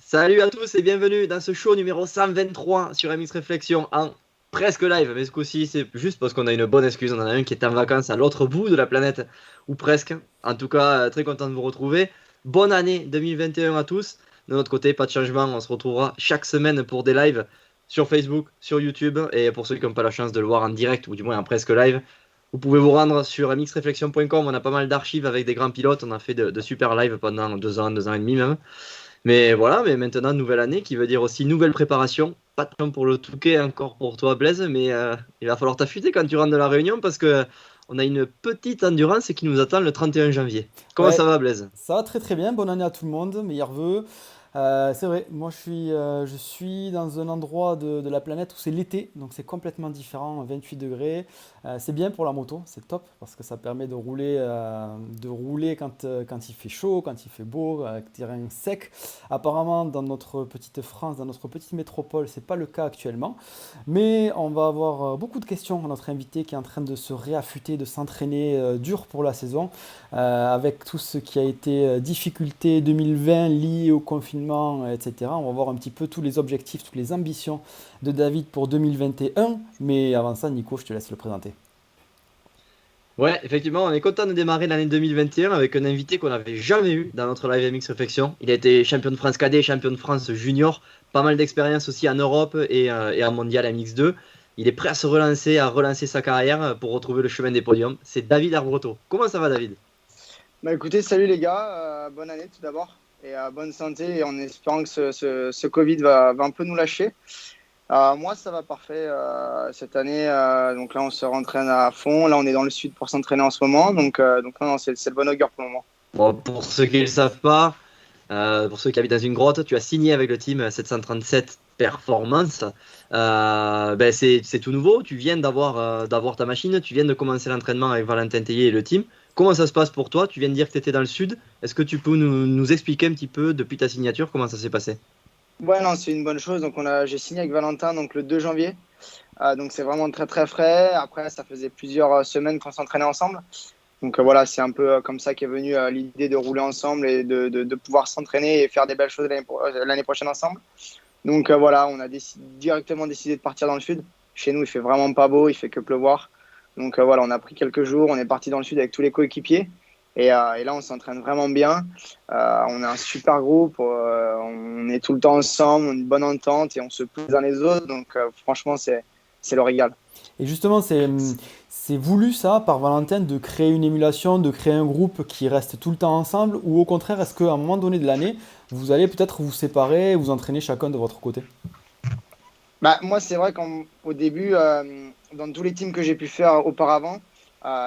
Salut à tous et bienvenue dans ce show numéro 123 sur MX Réflexion en presque live. Mais ce coup-ci, c'est juste parce qu'on a une bonne excuse. On en a un qui est en vacances à l'autre bout de la planète, ou presque. En tout cas, très content de vous retrouver. Bonne année 2021 à tous. De notre côté, pas de changement. On se retrouvera chaque semaine pour des lives sur Facebook, sur YouTube. Et pour ceux qui n'ont pas la chance de le voir en direct, ou du moins en presque live, vous pouvez vous rendre sur mxreflexion.com. On a pas mal d'archives avec des grands pilotes. On a fait de super lives pendant 2 ans et demi même. Mais voilà, mais maintenant, nouvelle année qui veut dire aussi nouvelle préparation. Pas de temps pour le Touquet encore pour toi, Blaise, mais il va falloir t'affûter quand tu rentres de la Réunion parce que on a une petite endurance qui nous attend le 31 janvier. Comment ça Ouais, va, Blaise? ça va très très bien. Bonne année à tout le monde. Meilleurs vœux. C'est vrai, moi je suis dans un endroit de la planète où c'est l'été, donc c'est complètement différent, 28 degrés. C'est bien pour la moto, c'est top parce que ça permet de rouler quand il fait chaud, quand il fait beau, avec terrain sec. Apparemment, dans notre petite France, dans notre petite métropole, c'est pas le cas actuellement. Mais on va avoir beaucoup de questions à notre invité qui est en train de se réaffûter, de s'entraîner dur pour la saison. Avec tout ce qui a été difficulté 2020 lié au confinement, etc. On va voir un petit peu tous les objectifs, toutes les ambitions de David pour 2021. Mais avant ça, Nico, je te laisse le présenter. Ouais, effectivement, on est content de démarrer l'année 2021 avec un invité qu'on n'avait jamais eu dans notre live MX Réflexion. Il a été champion de France cadet, champion de France junior, pas mal d'expérience aussi en Europe et en mondial MX2. Il est prêt à relancer sa carrière pour retrouver le chemin des podiums. C'est David Arbreto. Comment ça va, David? Bah écoutez, salut les gars, bonne année tout d'abord et bonne santé et en espérant que ce Covid va un peu nous lâcher. Moi ça va parfait cette année, donc là on se rentraîne à fond, là on est dans le sud pour s'entraîner en ce moment, donc non, c'est le bon augure pour le moment. Bon, pour ceux qui ne le savent pas, pour ceux qui habitent dans une grotte, tu as signé avec le team 737 Performance. Ben c'est tout nouveau. Tu viens d'avoir ta machine. Tu viens de commencer l'entraînement avec Valentin Tellier et le team. Comment ça se passe pour toi? Tu viens de dire que tu étais dans le sud. Est-ce que tu peux nous expliquer un petit peu depuis ta signature comment ça s'est passé? Ouais, non, c'est une bonne chose, donc j'ai signé avec Valentin donc le 2 janvier. Donc c'est vraiment très très frais. Après ça faisait plusieurs semaines qu'on s'entraînait ensemble. Donc voilà, c'est un peu comme ça qu'est venue l'idée de rouler ensemble et de pouvoir s'entraîner et faire des belles choses l'année prochaine ensemble. Donc voilà, on a directement décidé de partir dans le sud. Chez nous, il fait vraiment pas beau, il fait que pleuvoir. Donc voilà, on a pris quelques jours, on est parti dans le sud avec tous les coéquipiers. Et là, on s'entraîne vraiment bien. On a un super groupe, on est tout le temps ensemble, on a une bonne entente et on se pousse les uns les autres. Donc franchement, c'est le régal. Et justement, c'est voulu ça par Valentin de créer une émulation, de créer un groupe qui reste tout le temps ensemble, ou au contraire, est-ce qu'à un moment donné de l'année, vous allez peut-être vous séparer, vous entraîner chacun de votre côté? Bah, moi, c'est vrai qu'au début, dans tous les teams que j'ai pu faire auparavant,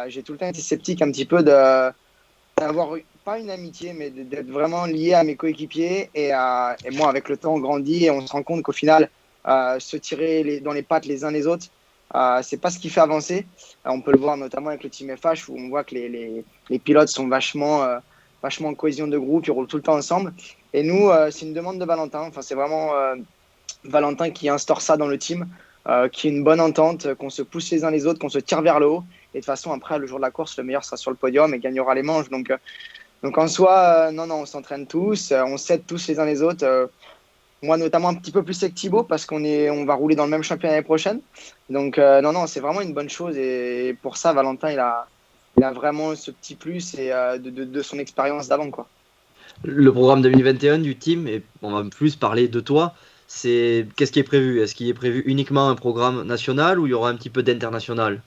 j'ai tout le temps été sceptique un petit peu d'avoir pas une amitié, mais d'être vraiment lié à mes coéquipiers. Et moi, avec le temps, on grandit et on se rend compte qu'au final, se tirer dans les pattes les uns les autres, c'est pas ce qui fait avancer. On peut le voir notamment avec le team FH où on voit que les pilotes sont vachement en cohésion de groupe, ils roulent tout le temps ensemble. Et nous, c'est une demande de Valentin. Enfin, c'est vraiment Valentin qui instaure ça dans le team, qui est une bonne entente, qu'on se pousse les uns les autres, qu'on se tire vers le haut. Et de toute façon, après, le jour de la course, le meilleur sera sur le podium et gagnera les manches. Donc en soi, non, on s'entraîne tous, on s'aide tous les uns les autres. Moi, notamment un petit peu plus avec Thibaut parce on va rouler dans le même championnat l'année prochaine. Donc non, c'est vraiment une bonne chose. Et pour ça, Valentin, il a vraiment ce petit plus et de son expérience d'avant, quoi. Le programme 2021 du team, et on va plus parler de toi, c'est qu'est-ce qui est prévu? Est-ce qu'il est prévu uniquement un programme national ou il y aura un petit peu d'international?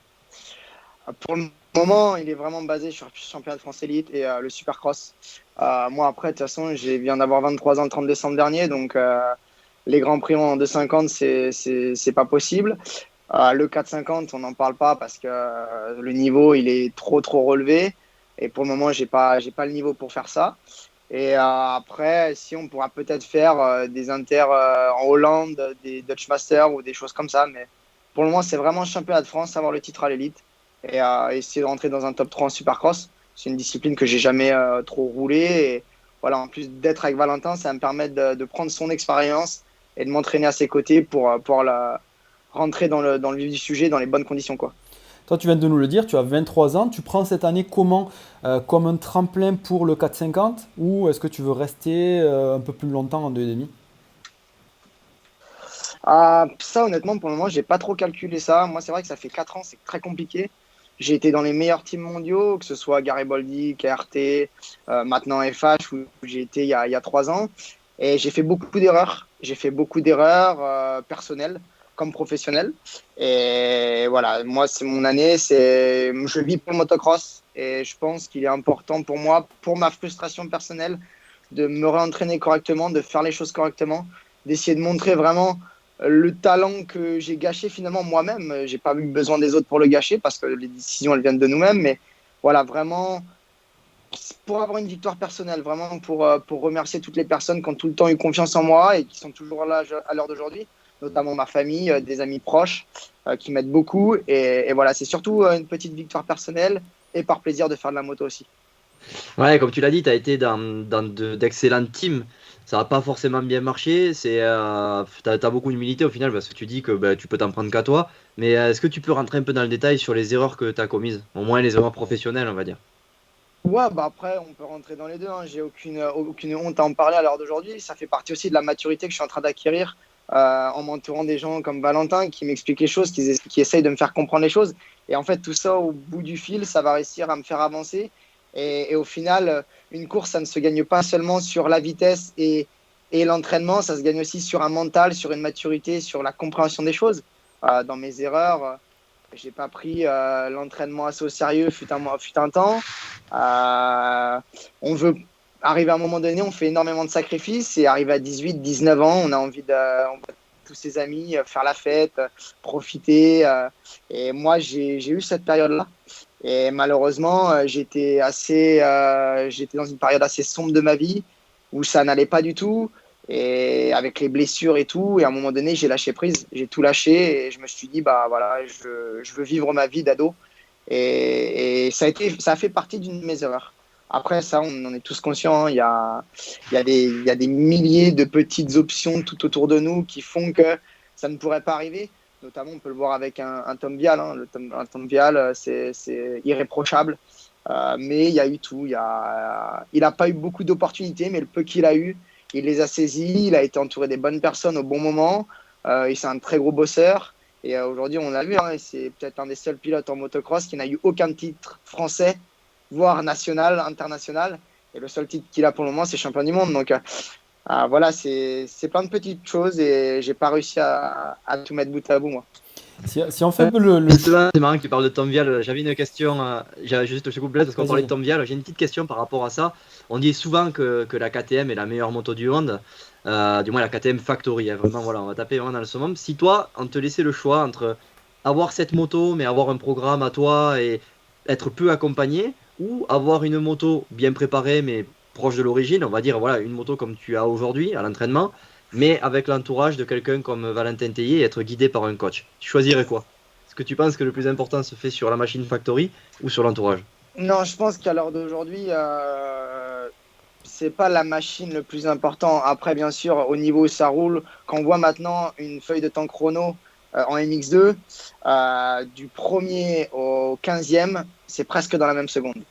Pour le moment, il est vraiment basé sur le championnat de France Elite et le Supercross. Moi, après, de toute façon, j'ai viens d'avoir 23 ans le 30 décembre dernier, donc les Grands Prix en 250, c'est pas possible. Le 450, on n'en parle pas parce que le niveau, il est trop relevé. Et pour le moment, j'ai pas le niveau pour faire ça. Et après, si on pourra peut-être faire des inters en Hollande, des Dutch Masters ou des choses comme ça. Mais pour le moment, c'est vraiment championnat de France, avoir le titre à l'élite et essayer de rentrer dans un top 3 en Supercross. C'est une discipline que j'ai jamais trop roulé. Et voilà, en plus d'être avec Valentin, ça va me permettre de prendre son expérience et de m'entraîner à ses côtés pour pouvoir rentrer dans le vif du sujet dans les bonnes conditions, quoi. Toi, tu viens de nous le dire, tu as 23 ans. Tu prends cette année comment? Comme un tremplin pour le 450 ou est-ce que tu veux rester un peu plus longtemps en 2,5? Ça, honnêtement, pour le moment, j'ai pas trop calculé ça. Moi, c'est vrai que ça fait 4 ans, c'est très compliqué. J'ai été dans les meilleurs teams mondiaux, que ce soit Garibaldi, KRT, maintenant FH, où j'ai été il y a 3 ans. Et j'ai fait beaucoup d'erreurs. J'ai fait beaucoup d'erreurs personnelles comme professionnelles. Et voilà, moi, c'est mon année. Je vis pour le motocross. Et je pense qu'il est important pour moi, pour ma frustration personnelle, de me réentraîner correctement, de faire les choses correctement, d'essayer de montrer vraiment le talent que j'ai gâché finalement moi-même. J'ai pas eu besoin des autres pour le gâcher parce que les décisions elles viennent de nous-mêmes. Mais voilà, vraiment pour avoir une victoire personnelle, vraiment pour remercier toutes les personnes qui ont tout le temps eu confiance en moi et qui sont toujours là à l'heure d'aujourd'hui, notamment ma famille, des amis proches qui m'aident beaucoup. Et voilà, c'est surtout une petite victoire personnelle et par plaisir de faire de la moto aussi. Ouais, comme tu l'as dit, tu as été dans d'excellentes teams. Ça n'a pas forcément bien marché. T'as beaucoup d'humilité au final parce que tu dis que bah, tu peux t'en prendre qu'à toi. Mais est-ce que tu peux rentrer un peu dans le détail sur les erreurs que tu as commises? Au moins les erreurs professionnelles, on va dire. Ouais, bah après, on peut rentrer dans les deux, hein. J'ai aucune honte à en parler à l'heure d'aujourd'hui. Ça fait partie aussi de la maturité que je suis en train d'acquérir en m'entourant des gens comme Valentin qui m'expliquent les choses, qui essayent de me faire comprendre les choses. Et en fait, tout ça, au bout du fil, ça va réussir à me faire avancer. Et au final, une course, ça ne se gagne pas seulement sur la vitesse et l'entraînement, ça se gagne aussi sur un mental, sur une maturité, sur la compréhension des choses. Dans mes erreurs, j'ai pas pris l'entraînement assez au sérieux fut un temps. Euh, on veut arriver à un moment donné, on fait énormément de sacrifices et arriver à 18, 19 ans, on a envie on voit tous ses amis faire la fête, profiter. Et moi, j'ai eu cette période-là. Et malheureusement, j'étais dans une période assez sombre de ma vie où ça n'allait pas du tout. Et avec les blessures et tout, et à un moment donné, j'ai lâché prise, j'ai tout lâché et je me suis dit, bah voilà, je veux vivre ma vie d'ado. Et ça a fait partie d'une de mes erreurs. Après, ça, on en est tous conscients, hein. Il y a des milliers de petites options tout autour de nous qui font que ça ne pourrait pas arriver. Notamment, on peut le voir avec un Tom Vial, hein. Un Tom Vial, c'est irréprochable. Mais il y a eu tout. Il n'a pas eu beaucoup d'opportunités, mais le peu qu'il a eu, il les a saisis. Il a été entouré des bonnes personnes au bon moment. C'est un très gros bosseur. Et aujourd'hui, on l'a vu, hein, c'est peut-être un des seuls pilotes en motocross qui n'a eu aucun titre français, voire national, international. Et le seul titre qu'il a pour le moment, c'est champion du monde. Donc voilà, c'est plein de petites choses et j'ai pas réussi à tout mettre bout à bout, moi. Si on fait un peu Justement, c'est marrant que tu parles de Tom Vial. J'avais une question, juste je te coupe là parce qu'on parlait de Tom Vial. J'ai une petite question par rapport à ça. On dit souvent que la KTM est la meilleure moto du monde, du moins la KTM Factory, hein. Vraiment, voilà, on va taper vraiment dans le summum. Si toi, on te laissait le choix entre avoir cette moto, mais avoir un programme à toi et être peu accompagné, ou avoir une moto bien préparée, mais proche de l'origine, on va dire, voilà, une moto comme tu as aujourd'hui à l'entraînement, mais avec l'entourage de quelqu'un comme Valentin Tellier et être guidé par un coach. Tu choisirais quoi? Est-ce que tu penses que le plus important se fait sur la machine factory ou sur l'entourage? Non, je pense qu'à l'heure d'aujourd'hui, c'est pas la machine le plus important. Après, bien sûr, au niveau où ça roule, quand on voit maintenant une feuille de temps chrono en MX2, du premier au 15e, c'est presque dans la même seconde.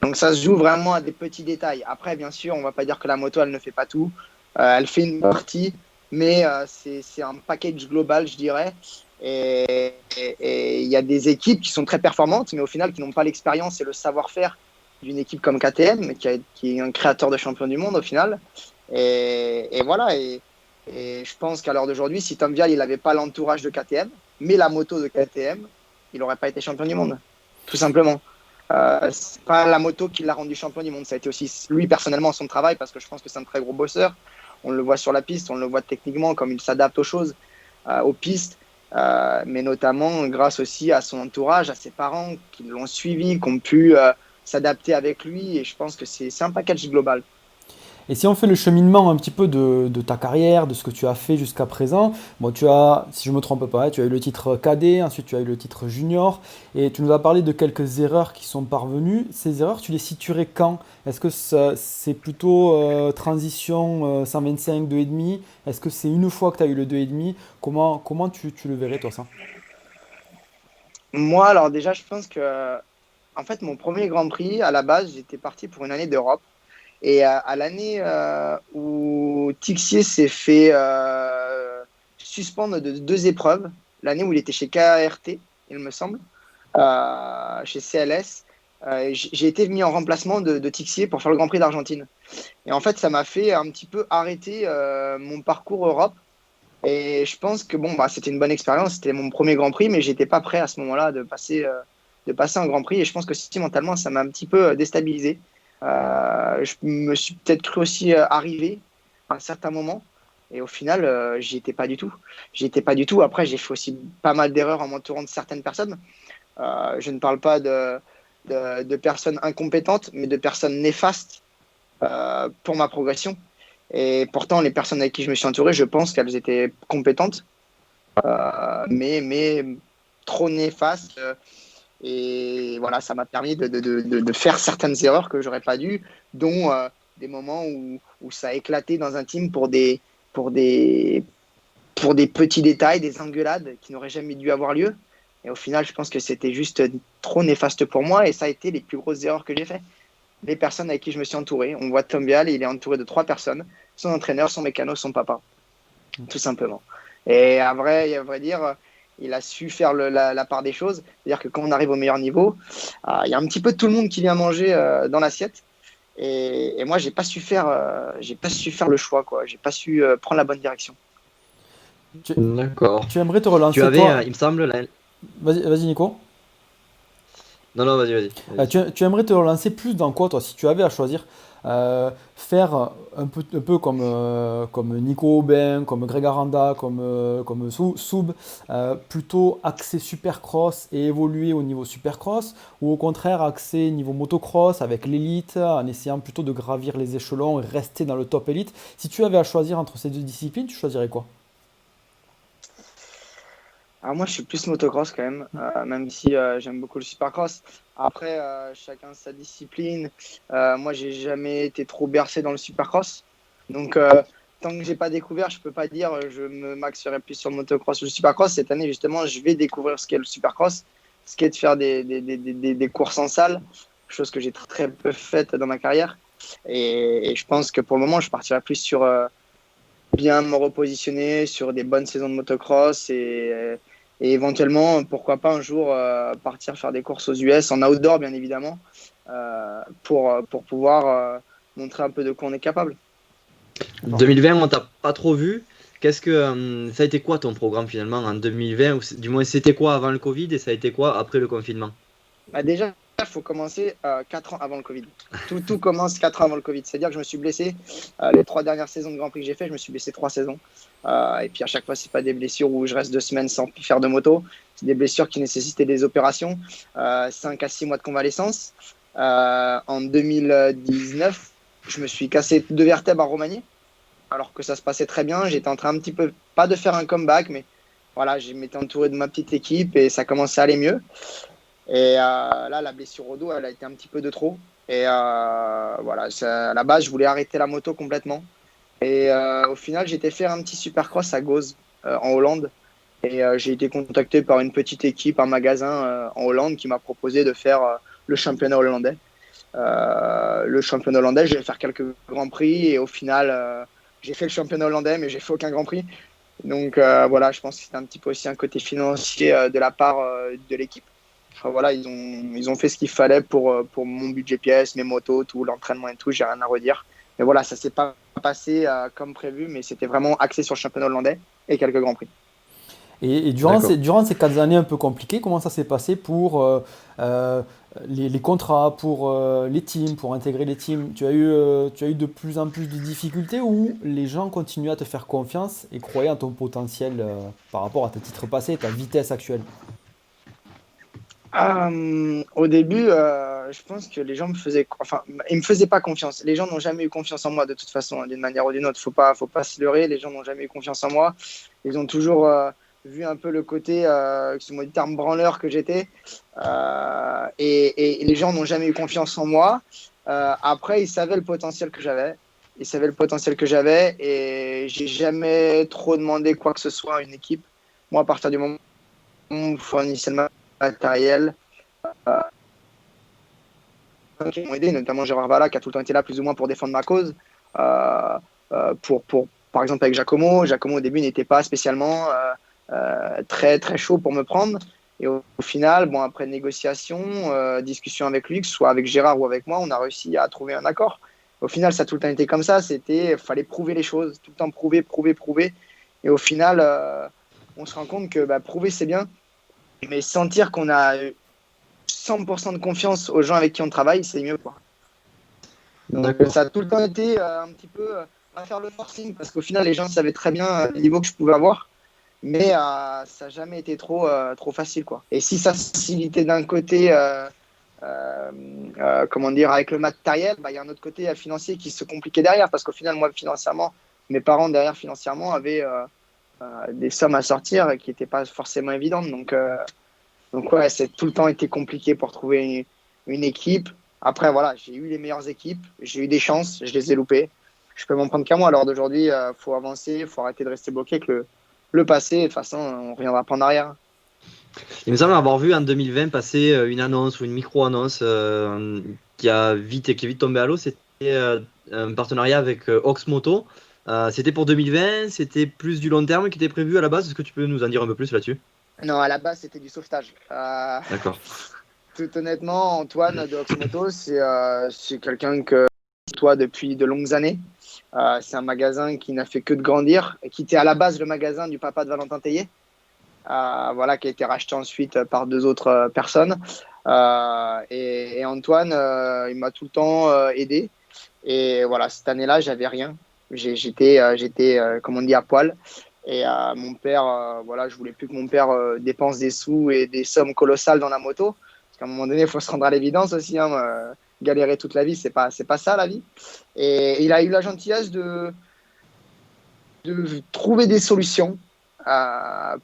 Donc ça se joue vraiment à des petits détails. Après, bien sûr, on va pas dire que la moto, elle ne fait pas tout. Elle fait une partie, mais c'est un package global, je dirais. Et il y a des équipes qui sont très performantes, mais au final, qui n'ont pas l'expérience et le savoir-faire d'une équipe comme KTM, qui est un créateur de champion du monde au final. Et voilà. Et je pense qu'à l'heure d'aujourd'hui, si Tom Vial, il n'avait pas l'entourage de KTM, mais la moto de KTM, il n'aurait pas été champion du monde, tout simplement. C'est pas la moto qui l'a rendu champion du monde, ça a été aussi lui personnellement son travail parce que je pense que c'est un très gros bosseur. On le voit sur la piste, on le voit techniquement comme il s'adapte aux choses, aux pistes, mais notamment grâce aussi à son entourage, à ses parents qui l'ont suivi, qui ont pu s'adapter avec lui. Et je pense que c'est un package global. Et si on fait le cheminement un petit peu de ta carrière, de ce que tu as fait jusqu'à présent, bon, tu as, si je ne me trompe pas, tu as eu le titre cadet, ensuite tu as eu le titre junior, et tu nous as parlé de quelques erreurs qui sont parvenues. Ces erreurs, tu les situerais quand? Est-ce que c'est plutôt transition 125, 2,5? Est-ce que c'est une fois que tu as eu le 2,5? Comment tu le verrais, toi, ça? Moi, alors déjà, je pense que en fait, mon premier Grand Prix, à la base, j'étais parti pour une année d'Europe. Et à l'année où Tixier s'est fait suspendre de 2 épreuves, l'année où il était chez KRT, il me semble, chez CLS. J'ai été mis en remplacement de Tixier pour faire le Grand Prix d'Argentine. Et en fait, ça m'a fait un petit peu arrêter mon parcours Europe. Et je pense que bon, bah, c'était une bonne expérience. C'était mon premier Grand Prix, mais j'étais pas prêt à ce moment-là de passer un Grand Prix. Et je pense que si mentalement, ça m'a un petit peu déstabilisé. Je me suis peut-être cru aussi arriver à un certain moment. Et au final, j'y étais pas du tout. J'y étais pas du tout. Après, j'ai fait aussi pas mal d'erreurs en m'entourant de certaines personnes. Je ne parle pas de personnes incompétentes, mais de personnes néfastes pour ma progression. Et pourtant, les personnes avec qui je me suis entouré, je pense qu'elles étaient compétentes, mais trop néfastes. Et voilà, ça m'a permis de faire certaines erreurs que j'aurais pas dû, dont des moments où ça a éclaté dans un team pour des, pour des petits détails, des engueulades qui n'auraient jamais dû avoir lieu. Et au final, je pense que c'était juste trop néfaste pour moi et ça a été les plus grosses erreurs que j'ai faites. Les personnes avec qui je me suis entouré. On voit Tom Vial, il est entouré de 3 personnes, son entraîneur, son mécano, son papa, tout simplement. Et à vrai dire, il a su faire la part des choses. C'est-à-dire que quand on arrive au meilleur niveau, il y a un petit peu de tout le monde qui vient manger dans l'assiette. Et moi, j'ai pas su faire le choix, quoi. J'ai pas su prendre la bonne direction. Tu, D'accord. tu aimerais te Tu relancer, avais, toi? il me semble, là. Vas-y, Nico. Non, non, vas-y, vas-y. Tu, Vas-y. tu aimerais te relancer plus dans quoi, toi, si tu avais à choisir? Faire un peu comme Nico Aubin, comme Greg Aranda, comme Soub, plutôt axé supercross et évoluer au niveau supercross, ou au contraire axé niveau motocross avec l'élite, en essayant plutôt de gravir les échelons et rester dans le top élite. Si tu avais à choisir entre ces deux disciplines, tu choisirais quoi? Alors moi, je suis plus motocross quand même si j'aime beaucoup le supercross. Après, chacun sa discipline. Moi, j'ai jamais été trop bercé dans le supercross. Donc, tant que j'ai pas découvert, je peux pas dire je me maxerai plus sur le motocross ou le supercross. Cette année, justement, je vais découvrir ce qu'est le supercross, ce qu'est de faire des courses en salle, chose que j'ai très peu faite dans ma carrière. Et je pense que pour le moment, je partirai plus sur bien me repositionner sur des bonnes saisons de motocross et éventuellement, pourquoi pas un jour partir faire des courses aux US en outdoor, bien évidemment, pour pouvoir montrer un peu de quoi on est capable. 2020, on t'a pas trop vu. Ça a été quoi ton programme finalement en 2020? Du moins, c'était quoi avant le Covid et ça a été quoi après le confinement? Bah déjà, il faut commencer 4 ans avant le Covid. Tout commence 4 ans avant le Covid. C'est-à-dire que je me suis blessé les 3 dernières saisons de Grand Prix que j'ai fait, je me suis blessé 3 saisons. Et puis à chaque fois, c'est pas des blessures où je reste 2 semaines sans faire de moto. C'est des blessures qui nécessitaient des opérations, 5 à 6 mois de convalescence. En 2019, je me suis cassé 2 vertèbres à Romagné, alors que ça se passait très bien. J'étais en train un petit peu, pas de faire un comeback, mais voilà, je m'étais entouré de ma petite équipe et ça commençait à aller mieux. Et là, la blessure au dos, elle a été un petit peu de trop. Et voilà, à la base, je voulais arrêter la moto complètement. Et au final, j'ai été faire un petit supercross à Goes, en Hollande. Et j'ai été contacté par une petite équipe, un magasin en Hollande qui m'a proposé de faire le championnat hollandais. Je vais faire quelques grands prix. Et au final, j'ai fait le championnat hollandais, mais j'ai fait aucun grand prix. Donc voilà, je pense que c'était un petit peu aussi un côté financier de la part de l'équipe. Enfin, voilà, ils ont fait ce qu'il fallait pour mon budget pièce, mes motos, tout, l'entraînement et tout, j'ai rien à redire. Mais voilà, ça s'est pas passé comme prévu, mais c'était vraiment axé sur le championnat hollandais et quelques grands prix. Et D'accord. durant ces 4 années un peu compliquées, comment ça s'est passé pour les contrats, pour les teams, pour intégrer les teams? Tu as eu de plus en plus de difficultés ou les gens continuaient à te faire confiance et croyaient en ton potentiel par rapport à tes titres passés et ta vitesse actuelle? Au début, je pense que les gens ils me faisaient pas confiance. Les gens n'ont jamais eu confiance en moi de toute façon, hein, d'une manière ou d'une autre. Faut pas se leurrer. Les gens n'ont jamais eu confiance en moi. Ils ont toujours vu un peu le côté, excuse-moi du terme branleur que j'étais. Et les gens n'ont jamais eu confiance en moi. Après, ils savaient le potentiel que j'avais. Ils savaient le potentiel que j'avais et j'ai jamais trop demandé quoi que ce soit à une équipe. Moi, à partir du moment où on me fournissait le matériel, qui m'ont aidé, notamment Gérard Valla, qui a tout le temps été là plus ou moins pour défendre ma cause, pour par exemple avec Giacomo. Giacomo au début n'était pas spécialement très très chaud pour me prendre. Et au final, bon, après négociation, discussion avec lui, que ce soit avec Gérard ou avec moi, on a réussi à trouver un accord. Au final, ça a tout le temps été comme ça. Fallait prouver les choses, tout le temps prouver, prouver, prouver. Et au final, on se rend compte que prouver c'est bien, mais sentir qu'on a 100% de confiance aux gens avec qui on travaille, c'est mieux, quoi. Donc ça a tout le temps été un petit peu à faire le forcing, parce qu'au final, les gens savaient très bien le niveau que je pouvais avoir. Mais ça n'a jamais été trop facile, quoi. Et si ça facilitait d'un côté, comment dire, avec le matériel, il y a un autre côté financier qui se compliquait derrière. Parce qu'au final, moi, financièrement, mes parents, derrière, financièrement, avaient des sommes à sortir qui n'étaient pas forcément évidentes. Donc ouais, c'est tout le temps été compliqué pour trouver une équipe. Après, voilà, j'ai eu les meilleures équipes, j'ai eu des chances, je les ai loupées. Je peux m'en prendre qu'à moi. Alors d'aujourd'hui, faut avancer, il faut arrêter de rester bloqué avec le passé. De toute façon, on ne reviendra pas en arrière. Il me semble avoir vu en 2020 passer une annonce ou une micro-annonce qui est vite tombé à l'eau. C'était un partenariat avec Oxmoto. C'était pour 2020, c'était plus du long terme qui était prévu à la base. Est-ce que tu peux nous en dire un peu plus là-dessus? Non, à la base, c'était du sauvetage. D'accord. Tout honnêtement, Antoine de Oxmoto, c'est quelqu'un que je côtoie depuis de longues années. C'est un magasin qui n'a fait que de grandir, qui était à la base le magasin du papa de Valentin Tellier, voilà, qui a été racheté ensuite par 2 autres personnes. Et Antoine, il m'a tout le temps aidé. Et voilà, cette année-là, j'avais rien. J'étais, comme on dit, à poil. Et mon père, voilà, je voulais plus que mon père dépense des sous et des sommes colossales dans la moto. Parce qu'à un moment donné, il faut se rendre à l'évidence aussi. Galérer toute la vie, c'est pas ça la vie. Et il a eu la gentillesse de trouver des solutions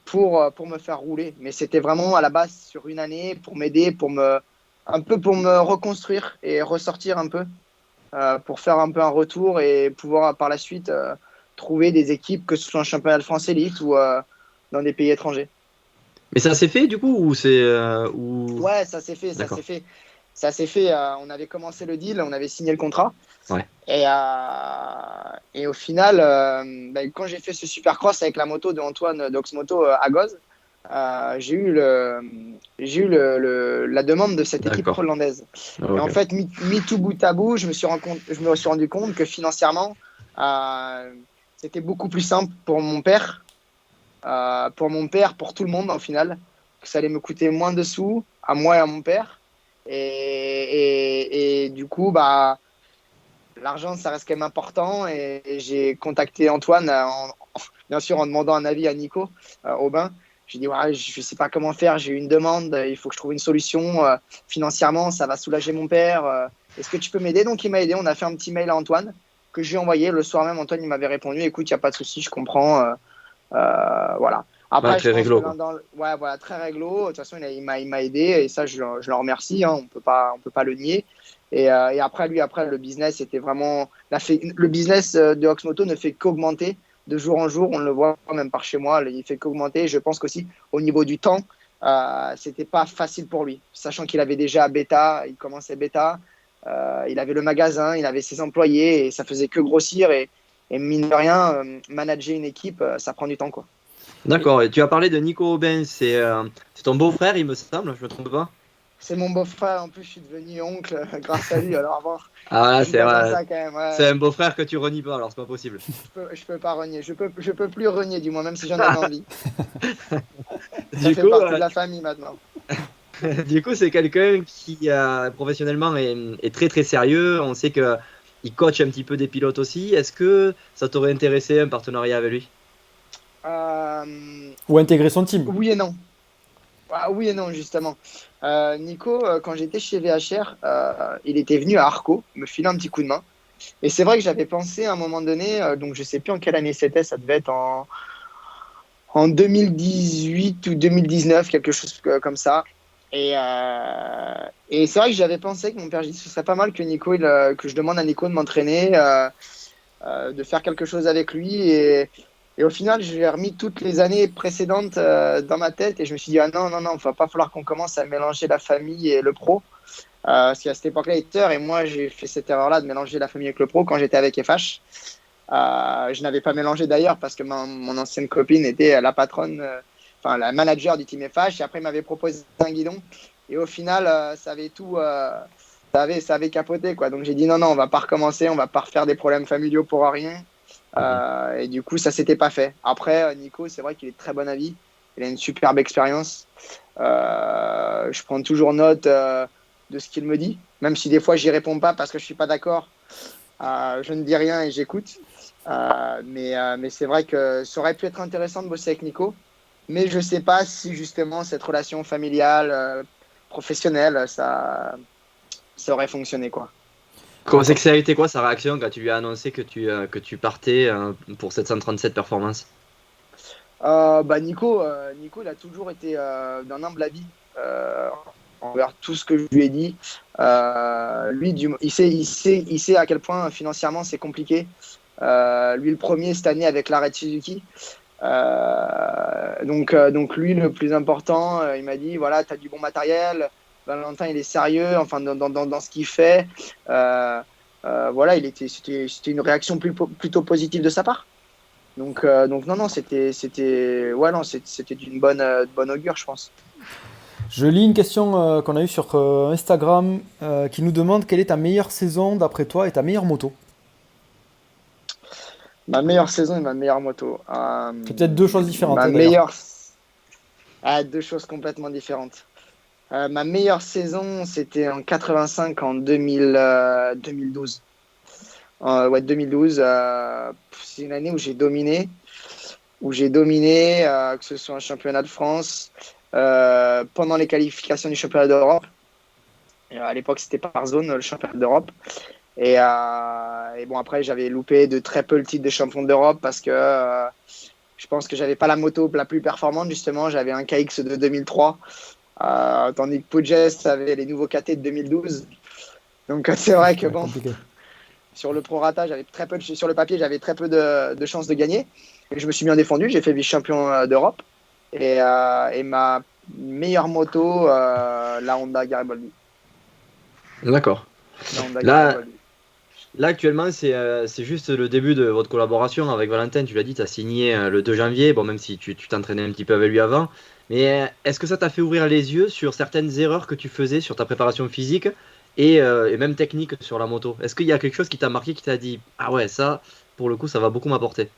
pour me faire rouler. Mais c'était vraiment à la base sur une année pour m'aider, pour me reconstruire et ressortir un peu, pour faire un peu un retour et pouvoir par la suite trouver des équipes, que ce soit en championnat de France élite ou dans des pays étrangers. Mais ça s'est fait du coup ou c'est Ouais, ça s'est fait, ça D'accord. s'est fait. Ça s'est fait, on avait commencé le deal, on avait signé le contrat. Ouais. Et au final, quand j'ai fait ce supercross avec la moto de Antoine d'Oxmoto à Goz, j'ai eu la demande de cette équipe D'accord. hollandaise. Ah, Et en ok. fait, mis tout bout à bout, je me suis rendu compte que financièrement, c'était beaucoup plus simple pour mon père, pour tout le monde au final, que ça allait me coûter moins de sous à moi et à mon père. Et du coup, l'argent, ça reste quand même important. Et j'ai contacté Antoine, bien sûr, en demandant un avis à Nico Aubin. J'ai dit, ouais, je ne sais pas comment faire, j'ai eu une demande, il faut que je trouve une solution. Financièrement, ça va soulager mon père. Est-ce que tu peux m'aider? Donc, il m'a aidé. On a fait un petit mail à Antoine que je lui ai envoyé. Le soir même, Antoine, il m'avait répondu, écoute, il n'y a pas de souci, je comprends. Voilà. Après, Ouais, je très pense réglo, que quoi. ouais, voilà, très réglo. De toute façon, il m'a aidé et ça, je le remercie. On peut pas le nier. Et après, le business, c'était vraiment. Le business de Oxmoto ne fait qu'augmenter de jour en jour. On le voit même par chez moi. Il fait qu'augmenter. Je pense qu'aussi, au niveau du temps, c'était pas facile pour lui. Sachant qu'il avait déjà bêta, il commençait bêta. Il avait le magasin, il avait ses employés et ça faisait que grossir. Et mine de rien, manager une équipe, ça prend du temps, quoi. D'accord. Et tu as parlé de Nico Aubin, c'est ton beau-frère, il me semble, je me trompe pas? C'est mon beau-frère, en plus je suis devenu oncle grâce à lui, alors avant, Ah je voilà, suis c'est content de vrai. ça quand même. C'est Ouais. un beau-frère que tu renies pas, alors c'est pas possible. Je peux pas renier, je peux plus renier du moins, même si j'en avais envie. Ça Du fait coup, partie de la famille maintenant. du coup, c'est quelqu'un qui professionnellement est très très sérieux. On sait que il coach un petit peu des pilotes aussi. Est-ce que ça t'aurait intéressé un partenariat avec lui? Euh, Ou intégrer son team. oui et non. Ah, oui et non, justement. Nico, quand j'étais chez VHR, il était venu à Arco me filer un petit coup de main. Et c'est vrai que j'avais pensé à un moment donné, donc je sais plus en quelle année c'était, ça devait être en 2018 ou 2019, quelque chose comme ça. Et c'est vrai que j'avais pensé que mon père, j'ai dit, ce serait pas mal que que je demande à Nico de m'entraîner, de faire quelque chose avec lui. Et au final, je lui ai remis toutes les années précédentes dans ma tête et je me suis dit, ah non, non, non, il va pas falloir qu'on commence à mélanger la famille et le pro. Parce qu'à cette époque-là, il était et moi, j'ai fait cette erreur-là de mélanger la famille avec le pro quand j'étais avec FH. Je n'avais pas mélangé d'ailleurs parce que mon ancienne copine était la patronne, enfin la manager du Team FH. Et après, il m'avait proposé un guidon. Et au final, ça avait tout, ça avait capoté, quoi. Donc j'ai dit non, non, on va pas recommencer, on va pas refaire des problèmes familiaux pour rien. Et du coup, ça s'était pas fait. Après, Nico, c'est vrai qu'il est de très bon avis. Il a une superbe expérience. Je prends toujours note de ce qu'il me dit, même si des fois j'y réponds pas parce que je suis pas d'accord. Je ne dis rien et j'écoute. Mais c'est vrai que ça aurait pu être intéressant de bosser avec Nico. Mais je sais pas si justement cette relation familiale, professionnelle, ça aurait fonctionné, quoi. C'est que ça a été quoi sa réaction quand tu lui as annoncé que tu partais pour 737 performances? Nico, il a toujours été d'un humble avis envers tout ce que je lui ai dit. Il sait à quel point financièrement c'est compliqué. Lui, le premier cette année avec l'arrêt de Suzuki. Donc lui, le plus important, il m'a dit voilà, tu as du bon matériel. Valentin, il est sérieux, enfin, dans ce qu'il fait. Voilà, c'était une réaction plutôt positive de sa part. Donc non, non, ouais, non, c'était d'une bonne augure, je pense. Je lis une question qu'on a eue sur Instagram qui nous demande quelle est ta meilleure saison d'après toi et ta meilleure moto. Ma meilleure saison et ma meilleure moto. C'est peut-être deux choses différentes, Ma hein, d'ailleurs. meilleure. Deux choses complètement différentes. Ma meilleure saison, c'était en 85, en 2012. Ouais, 2012. C'est une année où j'ai dominé. Que ce soit un championnat de France, pendant les qualifications du championnat d'Europe. À l'époque, c'était par zone, le championnat d'Europe. Et bon, après, j'avais loupé de très peu le titre de champion d'Europe parce que je pense que j'avais pas la moto la plus performante, justement. J'avais un KX de 2003, tandis que Puigest avait les nouveaux KT de 2012. Donc, c'est vrai que bon, Compliqué. sur le prorata, sur le papier, j'avais très peu de chances de gagner. Et je me suis bien défendu. J'ai fait vice-champion d'Europe. Et ma meilleure moto, la Honda Garibaldi. D'accord. La Honda Là, Garibaldi. là actuellement, c'est juste le début de votre collaboration avec Valentin. Tu l'as dit, tu as signé le 2 janvier. Bon, même si tu t'entraînais un petit peu avec lui avant. Mais est-ce que ça t'a fait ouvrir les yeux sur certaines erreurs que tu faisais sur ta préparation physique et même technique sur la moto? Est-ce qu'il y a quelque chose qui t'a marqué, qui t'a dit, ah ouais, ça, pour le coup, ça va beaucoup m'apporter?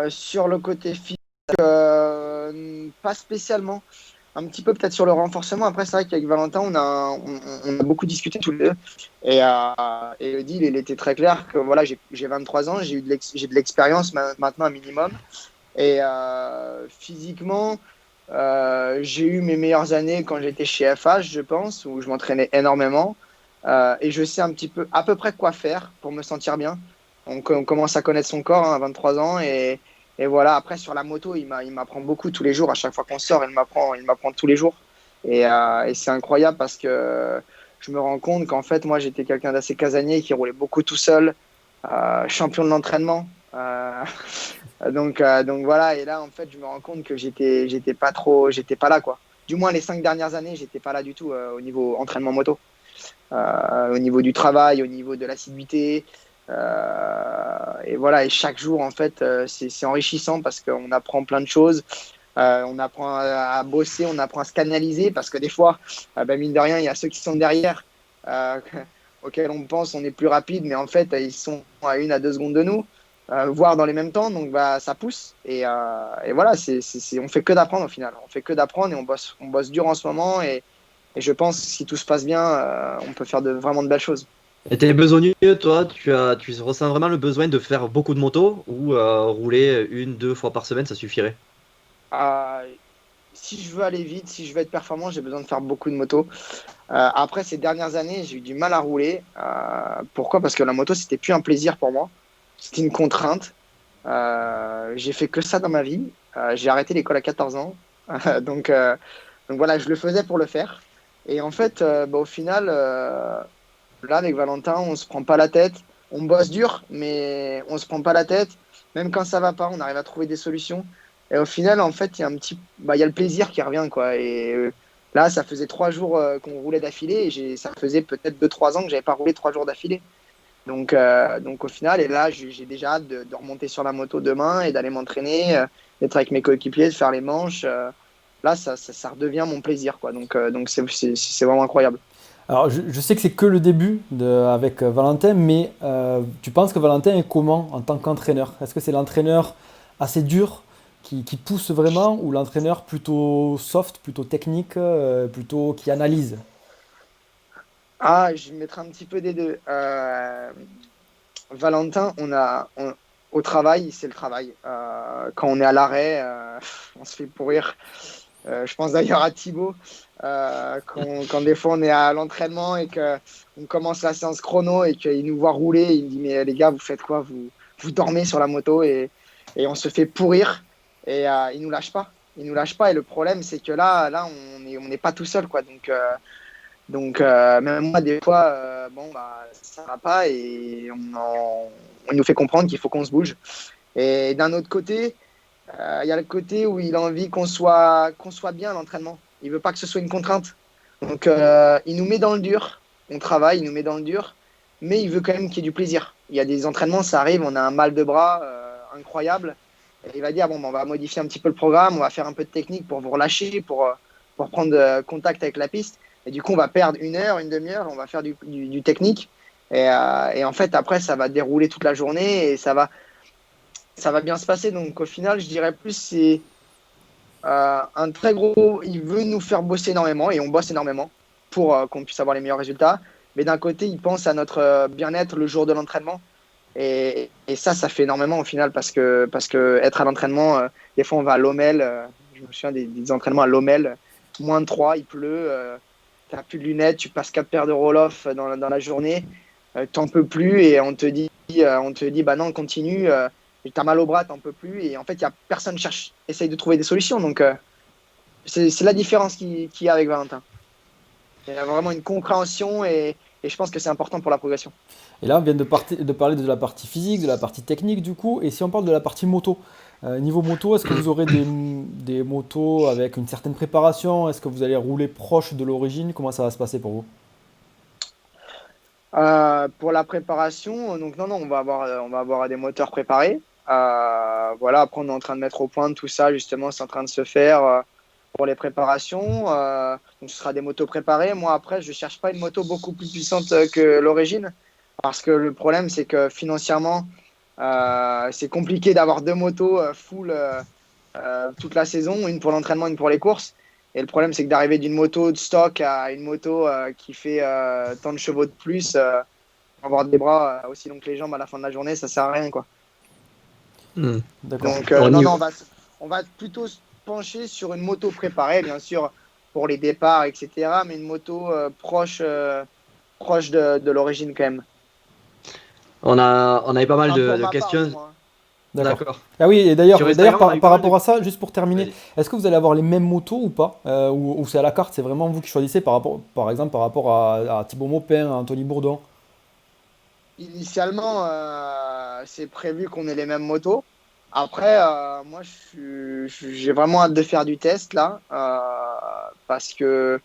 Sur le côté physique, pas spécialement. Un petit peu peut-être sur le renforcement. Après, c'est vrai qu'avec Valentin, on a beaucoup discuté tous les deux. Et le deal, il était très clair que voilà, j'ai 23 ans, j'ai de l'expérience maintenant un minimum. Et physiquement, j'ai eu mes meilleures années quand j'étais chez FH, je pense, où je m'entraînais énormément. Et je sais un petit peu, à peu près quoi faire pour me sentir bien. On commence à connaître son corps, hein, à 23 ans. Et voilà, après sur la moto, il m'apprend beaucoup tous les jours. À chaque fois qu'on sort, il m'apprend tous les jours. Et c'est incroyable parce que je me rends compte qu'en fait, moi, j'étais quelqu'un d'assez casanier qui roulait beaucoup tout seul, champion de l'entraînement. Donc voilà, et là, en fait, je me rends compte que j'étais pas là, quoi. Du moins, les 5 dernières années, j'étais pas là du tout au niveau entraînement moto. Au niveau du travail, au niveau de l'assiduité. Et voilà, et chaque jour, en fait, c'est enrichissant parce qu'on apprend plein de choses. On apprend à bosser, on apprend à se canaliser parce que des fois, mine de rien, il y a ceux qui sont derrière auxquels on pense on est plus rapide, mais en fait, ils sont à 1 à 2 secondes de nous, voire dans les mêmes temps, donc ça pousse. Et voilà, on fait que d'apprendre au final. On fait que d'apprendre et on bosse dur en ce moment. Et je pense que si tout se passe bien, on peut faire vraiment de belles choses. Et t'es besogneux, toi, tu ressens vraiment le besoin de faire beaucoup de motos ou rouler 1, 2 fois par semaine, ça suffirait? Euh, Si je veux aller vite, si je veux être performant, j'ai besoin de faire beaucoup de motos. Après, ces dernières années, j'ai eu du mal à rouler. Pourquoi? Parce que la moto, c'était plus un plaisir pour moi. C'était une contrainte. J'ai fait que ça dans ma vie. J'ai arrêté l'école à 14 ans. donc, euh, donc voilà, je le faisais pour le faire. Et en fait, au final, là, avec Valentin, on se prend pas la tête. On bosse dur, mais on se prend pas la tête. Même quand ça va pas, on arrive à trouver des solutions. Et au final, en fait, il y a le plaisir qui revient, quoi. Et là, ça faisait 3 jours qu'on roulait d'affilée. Ça faisait peut-être 2, 3 ans que j'avais pas roulé 3 jours d'affilée. Donc au final, et là, j'ai déjà hâte de remonter sur la moto demain et d'aller m'entraîner, d'être avec mes coéquipiers, de faire les manches. Là, ça redevient mon plaisir, quoi. Donc c'est vraiment incroyable. Alors, je sais que c'est que le début avec Valentin, mais tu penses que Valentin est comment en tant qu'entraîneur? Est-ce que c'est l'entraîneur assez dur qui pousse vraiment ou l'entraîneur plutôt soft, plutôt technique, plutôt qui analyse? Ah, je mettrai un petit peu des deux. Valentin, au travail, c'est le travail. Quand on est à l'arrêt, on se fait pourrir. Je pense d'ailleurs à Thibaut, quand des fois on est à l'entraînement et qu'on commence la séance chrono et qu'il nous voit rouler, il me dit mais les gars, vous faites quoi? Vous dormez sur la moto et on se fait pourrir et il nous lâche pas. Il nous lâche pas et le problème c'est que là on n'est pas tout seul quoi. Donc même moi des fois bon bah ça va pas et on nous fait comprendre qu'il faut qu'on se bouge. Et d'un autre côté, il y a le côté où il a envie qu'on soit bien à l'entraînement. Il veut pas que ce soit une contrainte. Donc, il nous met dans le dur. On travaille, il nous met dans le dur. Mais il veut quand même qu'il y ait du plaisir. Il y a des entraînements, ça arrive, on a un mal de bras incroyable. Et il va dire, bon, ben, on va modifier un petit peu le programme, on va faire un peu de technique pour vous relâcher, pour prendre contact avec la piste. Et du coup, on va perdre une heure, une demi-heure, on va faire du technique. Et en fait, après, ça va dérouler toute la journée et ça va bien se passer. Donc au final, je dirais plus c'est un très gros. Il veut nous faire bosser énormément et on bosse énormément pour qu'on puisse avoir les meilleurs résultats. Mais d'un côté, il pense à notre bien-être le jour de l'entraînement. Et ça fait énormément au final parce que être à l'entraînement, des fois on va à Lommel. Je me souviens des entraînements à Lommel, -3, il pleut, tu n'as plus de lunettes, tu passes 4 paires de roll-off dans la journée, t'en peux plus et on te dit bah non, continue. T'as mal au bras, t'en peux plus. Et en fait, personne essaye de trouver des solutions. Donc, c'est la différence qu'il y a avec Valentin. Il y a vraiment une compréhension et je pense que c'est important pour la progression. Et là, on vient de parler de la partie physique, de la partie technique du coup. Et si on parle de la partie moto, niveau moto, est-ce que vous aurez des motos avec une certaine préparation? Est-ce que vous allez rouler proche de l'origine? Comment ça va se passer pour vous? Pour la préparation, donc non, on va avoir des moteurs préparés. Voilà, après, on est en train de mettre au point tout ça, justement, c'est en train de se faire pour les préparations. Donc, ce sera des motos préparées. Moi, après, je cherche pas une moto beaucoup plus puissante que l'origine. Parce que le problème, c'est que financièrement, c'est compliqué d'avoir deux motos full toute la saison, une pour l'entraînement, une pour les courses. Et le problème, c'est que d'arriver d'une moto de stock à une moto qui fait tant de chevaux de plus, avoir des bras aussi longs que les jambes à la fin de la journée, ça sert à rien, quoi. Hmm. D'accord. Donc, Au non, niveau- non, on va plutôt se pencher sur une moto préparée, bien sûr, pour les départs, etc. Mais une moto proche de l'origine, quand même. on avait pas mal Enfin, pour de ma part, du questions. moins. D'accord. D'accord. Ah oui, et Sur d'ailleurs Instagram, on a eu par pas mal de. rapport à ça, juste pour terminer, Vas-y. est-ce que vous allez avoir les mêmes motos ou pas? Ou c'est à la carte, c'est vraiment vous qui choisissez par exemple, par rapport à Thibaut Maupin, à Anthony Bourdon? Initialement, c'est prévu qu'on ait les mêmes motos. Après, moi, j'ai vraiment hâte de faire du test là, parce que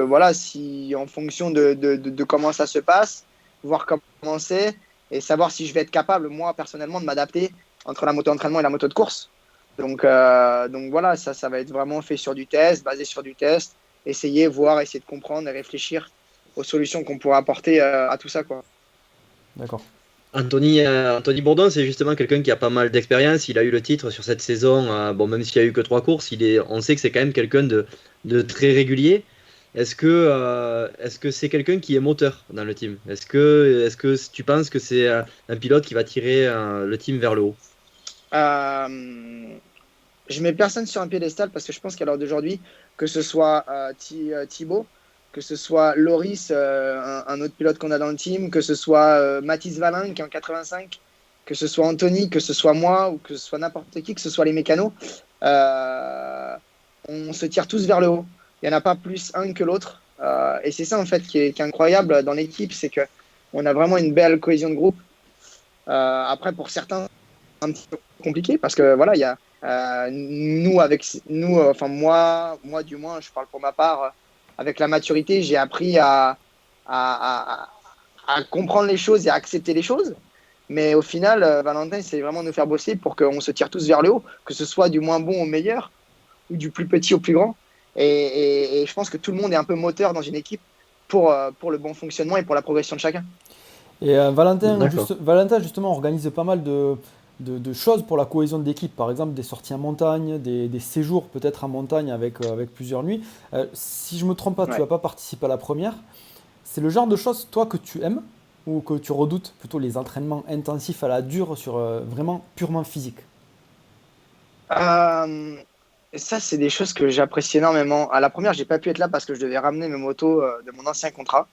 voilà, si en fonction de comment ça se passe, voir comment c'est et savoir si je vais être capable, moi personnellement, de m'adapter entre la moto d'entraînement et la moto de course. Donc voilà, ça va être vraiment fait sur du test, basé sur du test, essayer, voir, essayer de comprendre et réfléchir aux solutions qu'on pourrait apporter à tout ça, quoi. D'accord. Anthony Bourdon, c'est justement quelqu'un qui a pas mal d'expérience. Il a eu le titre sur cette saison. Bon, même s'il n'y a eu que 3 courses, on sait que c'est quand même quelqu'un de très régulier. Est-ce que c'est quelqu'un qui est moteur dans le team? Est-ce que tu penses que c'est un pilote qui va tirer le team vers le haut? Euh, je mets personne sur un piédestal parce que je pense qu'à l'heure d'aujourd'hui, que ce soit Thibaut, que ce soit Loris, un autre pilote qu'on a dans le team, que ce soit Mathis Valin qui est en 85, que ce soit Anthony, que ce soit moi ou que ce soit n'importe qui, que ce soit les mécanos, euh, on se tire tous vers le haut. Il n'y en a pas plus un que l'autre. Et c'est ça en fait qui est incroyable dans l'équipe, c'est que on a vraiment une belle cohésion de groupe. Après, pour certains, un petit peu compliqué parce que voilà, il y a enfin moi du moins, je parle pour ma part, avec la maturité, j'ai appris à, à comprendre les choses et à accepter les choses. Mais au final, Valentin, c'est vraiment nous faire bosser pour qu'on se tire tous vers le haut, que ce soit du moins bon au meilleur ou du plus petit au plus grand. Et je pense que tout le monde est un peu moteur dans une équipe pour le bon fonctionnement et pour la progression de chacun. Et D'accord. Valentin, justement, organise pas mal de choses pour la cohésion de l'équipe. Par exemple, des sorties en montagne, des séjours peut-être en montagne avec plusieurs nuits. Si je me trompe pas, tu Ouais. n'as pas participé à la première. C'est le genre de choses, toi, que tu aimes ou que tu redoutes plutôt les entraînements intensifs à la dure sur vraiment purement physique? Euh, Ça, c'est des choses que j'apprécie énormément. À la première, j'ai pas pu être là parce que je devais ramener mes motos de mon ancien contrat.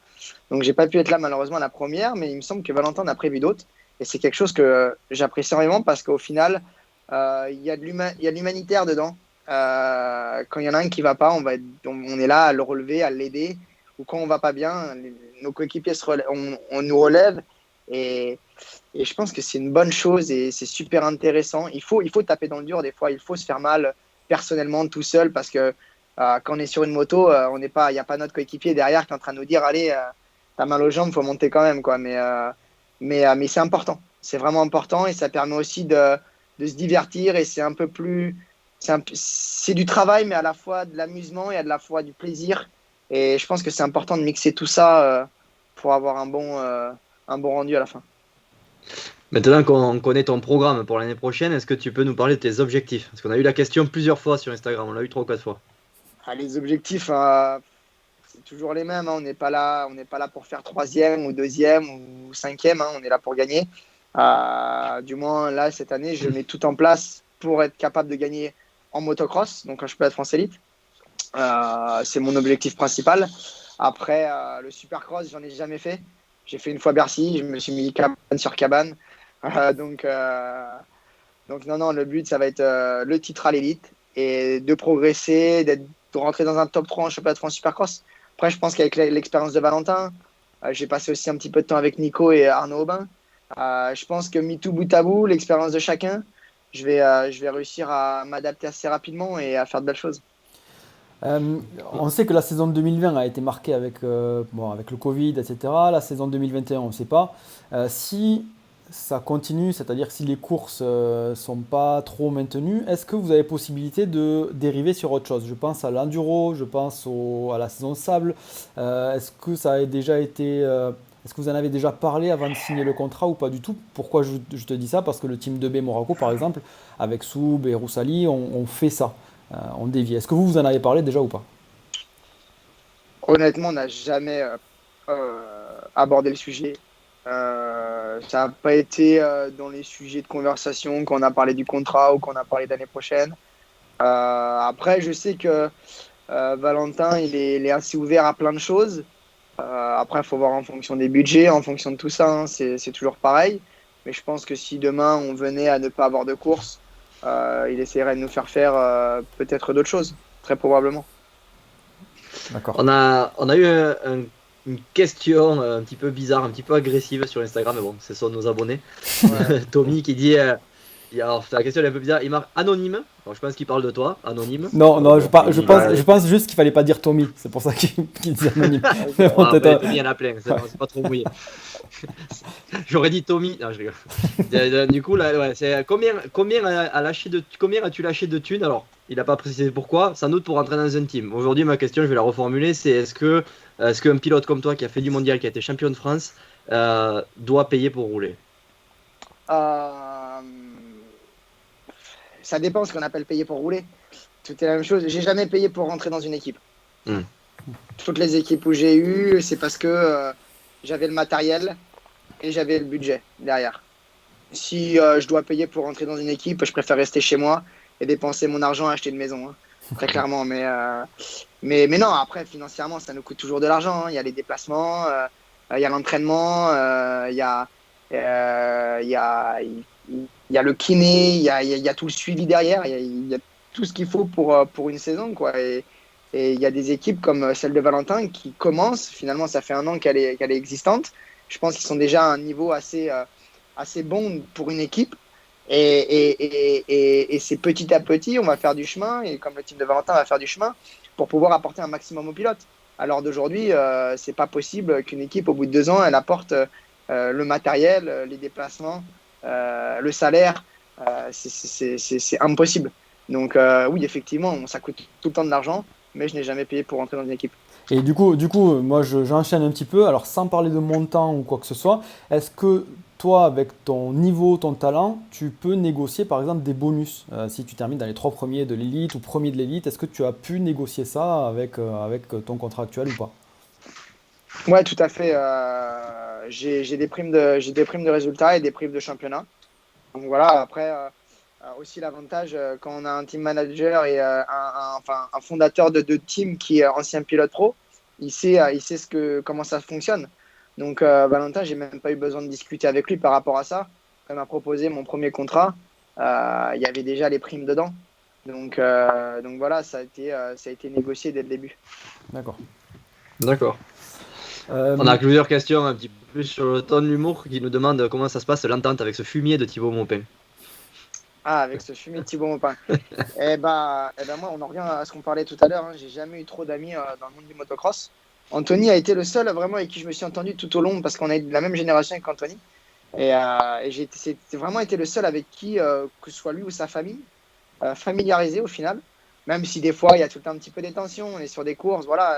Donc, j'ai pas pu être là malheureusement à la première, mais il me semble que Valentin en a prévu d'autres. Et c'est quelque chose que j'apprécie énormément parce qu'au final, il y a il y a de l'humanitaire dedans. Quand il y en a un qui va pas, on est là à le relever, à l'aider. Ou quand on va pas bien, nos coéquipiers on nous relève. Et, et je pense que c'est une bonne chose et c'est super intéressant. Il faut taper dans le dur des fois, il faut se faire mal personnellement tout seul parce que quand on est sur une moto, on n'est pas, il n'y a pas notre coéquipier derrière qui est en train de nous dire allez, t'as mal aux jambes, faut monter quand même quoi. Mais c'est important, c'est vraiment important et ça permet aussi de se divertir et c'est un peu plus, c'est du travail mais à la fois de l'amusement et à la fois du plaisir. Et je pense que c'est important de mixer tout ça pour avoir un bon rendu à la fin. Maintenant qu'on connaît ton programme pour l'année prochaine, est-ce que tu peux nous parler de tes objectifs? Parce qu'on a eu la question plusieurs fois sur Instagram, on l'a eu 3 ou 4 fois. Ah, les objectifs, c'est toujours les mêmes. Hein. On n'est pas là pour faire troisième ou deuxième ou cinquième. Hein. On est là pour gagner. Du moins, là, cette année, je mets tout en place pour être capable de gagner en motocross, donc un championnat de France élite. C'est mon objectif principal. Après, le supercross, j'en ai jamais fait. J'ai fait une fois Bercy, je me suis mis cabane sur cabane. Euh, donc, euh, donc non, non, le but, ça va être le titre à l'élite et de progresser, de rentrer dans un top 3 en championnat de France Supercross. Après, je pense qu'avec l'expérience de Valentin, j'ai passé aussi un petit peu de temps avec Nico et Arnaud Aubin. Je pense que mis tout bout à bout, l'expérience de chacun, je vais réussir à m'adapter assez rapidement et à faire de belles choses. Euh, on sait que la saison 2020 a été marquée avec le Covid, etc. La saison 2021, on ne sait pas. Si ça continue, c'est-à-dire si les courses ne sont pas trop maintenues, est-ce que vous avez possibilité de dériver sur autre chose? Je pense à l'enduro, à la saison sable. Est-ce que ça a déjà été, est-ce que vous en avez déjà parlé avant de signer le contrat ou pas du tout? Pourquoi je te dis ça? Parce que le team 2B Monaco, par exemple, avec Soub et Roussali, on fait ça. On dévie. Est-ce que vous en avez parlé déjà ou pas? Honnêtement, on n'a jamais abordé le sujet. Ça n'a pas été dans les sujets de conversation quand on a parlé du contrat ou quand on a parlé d'année prochaine. Après, je sais que Valentin, il est assez ouvert à plein de choses. Après, il faut voir en fonction des budgets, en fonction de tout ça. Hein, c'est toujours pareil. Mais je pense que si demain on venait à ne pas avoir de course, il essaierait de nous faire faire peut-être d'autres choses, très probablement. D'accord. On a eu une question un petit peu bizarre, un petit peu agressive sur Instagram, mais bon, ce sont nos abonnés. Ouais. Tommy qui dit, alors la question elle est un peu bizarre, il marque anonyme, alors je pense qu'il parle de toi, anonyme. Non, non, Bon, je pense juste qu'il fallait pas dire Tommy. C'est pour ça qu'il dit anonyme. Ok. Mais bon, bon, après, peut-être, Tommy il y en a plein, ouais. c'est pas trop mouillé. J'aurais dit Tommy, non je rigole. Du coup, là, ouais, c'est combien as-tu lâché de thunes? Alors, il n'a pas précisé pourquoi, sans doute pour rentrer dans un team. Aujourd'hui, ma question, je vais la reformuler, c'est est-ce qu'un pilote comme toi qui a fait du mondial, qui a été champion de France, doit payer pour rouler? Euh, Ça dépend ce qu'on appelle payer pour rouler. Tout est la même chose. J'ai jamais payé pour rentrer dans une équipe. Hmm. Toutes les équipes où j'ai eu, c'est parce que j'avais le matériel et j'avais le budget derrière. Si je dois payer pour rentrer dans une équipe, je préfère rester chez moi et dépenser mon argent à acheter une maison, hein, très clairement. Mais non, après, financièrement, ça nous coûte toujours de l'argent. Hein. Il y a les déplacements, il y a l'entraînement, il y a, il y a le kiné, il y a tout le suivi derrière, il y a tout ce qu'il faut pour une saison, quoi. Et il y a des équipes comme celle de Valentin qui commencent, finalement, ça fait un an qu'elle est existante. Je pense qu'ils sont déjà à un niveau assez bon pour une équipe. Et c'est petit à petit, on va faire du chemin, et comme le team de Valentin va faire du chemin, pour pouvoir apporter un maximum aux pilotes. À l'heure d'aujourd'hui, c'est pas possible qu'une équipe, au bout de 2 ans, elle apporte le matériel, les déplacements, le salaire. C'est impossible. Donc oui, effectivement, ça coûte tout le temps de l'argent, mais je n'ai jamais payé pour rentrer dans une équipe. Et du coup, moi j'enchaîne un petit peu. Alors sans parler de montant ou quoi que ce soit, est-ce que toi, avec ton niveau, ton talent, tu peux négocier par exemple des bonus si tu termines dans les 3 premiers de l'élite ou premier de l'élite, est-ce que tu as pu négocier ça avec ton contrat actuel ou pas? Ouais, tout à fait. J'ai des primes de résultats et des primes de championnat. Donc voilà, après, aussi l'avantage, quand on a un team manager et enfin, un fondateur de team qui est ancien pilote pro, il sait comment ça fonctionne. Donc Valentin, j'ai même pas eu besoin de discuter avec lui par rapport à ça. Quand il m'a proposé mon premier contrat, il y avait déjà les primes dedans. Donc voilà, ça a été négocié dès le début. D'accord. D'accord. On Euh, a plusieurs questions un petit peu plus sur le ton de l'humour qui nous demandent comment ça se passe l'entente avec ce fumier de Thibaut Maupin. Ah, avec ce fumier de Thibaut Maupin. Moi, on en revient à ce qu'on parlait tout à l'heure, hein. J'ai jamais eu trop d'amis dans le monde du motocross. Anthony a été le seul vraiment avec qui je me suis entendu tout au long parce qu'on est de la même génération qu'Anthony. C'est vraiment été le seul avec qui, que ce soit lui ou sa famille, familiarisé au final. Même si des fois il y a tout le temps un petit peu des tensions, on est sur des courses, voilà.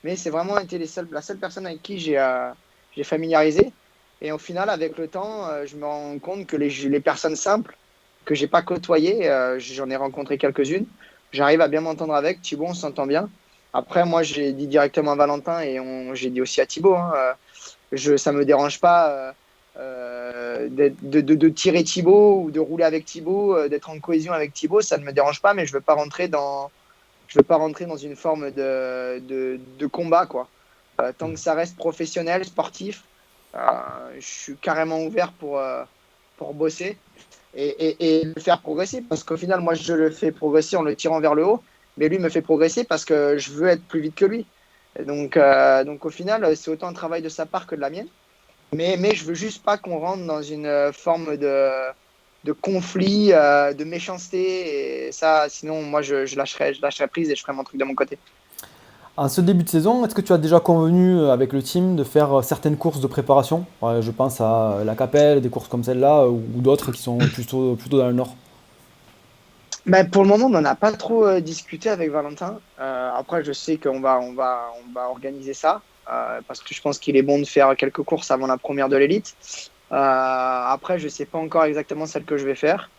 Mais c'est vraiment été la seule personne avec qui j'ai familiarisé. Et au final, avec le temps, je me rends compte que les personnes simples que j'ai pas côtoyées, j'en ai rencontré quelques-unes. J'arrive à bien m'entendre avec. Thibaut, on s'entend bien. Après, moi, j'ai dit directement à Valentin et j'ai dit aussi à Thibaut, hein, ça me dérange pas de tirer Thibaut ou de rouler avec Thibaut, d'être en cohésion avec Thibaut, ça ne me dérange pas, mais je veux pas rentrer dans une forme de combat, quoi. Tant que ça reste professionnel, sportif, je suis carrément ouvert pour bosser et le faire progresser. Parce qu'au final, moi, je le fais progresser en le tirant vers le haut, mais lui me fait progresser parce que je veux être plus vite que lui. Donc au final, c'est autant un travail de sa part que de la mienne. Mais je veux juste pas qu'on rentre dans une forme de conflit, de méchanceté. Et ça, sinon, moi, je lâcherai prise et je ferai mon truc de mon côté. En ce début de saison, est-ce que tu as déjà convenu avec le team de faire certaines courses de préparation? Ouais, je pense à la Capelle, des courses comme celle-là, ou d'autres qui sont plutôt dans le nord. Ben, pour le moment, on n'en a pas trop discuté avec Valentin. Après, je sais on va organiser ça parce que je pense qu'il est bon de faire quelques courses avant la première de l'élite. Après, je sais pas encore exactement celle que je vais faire.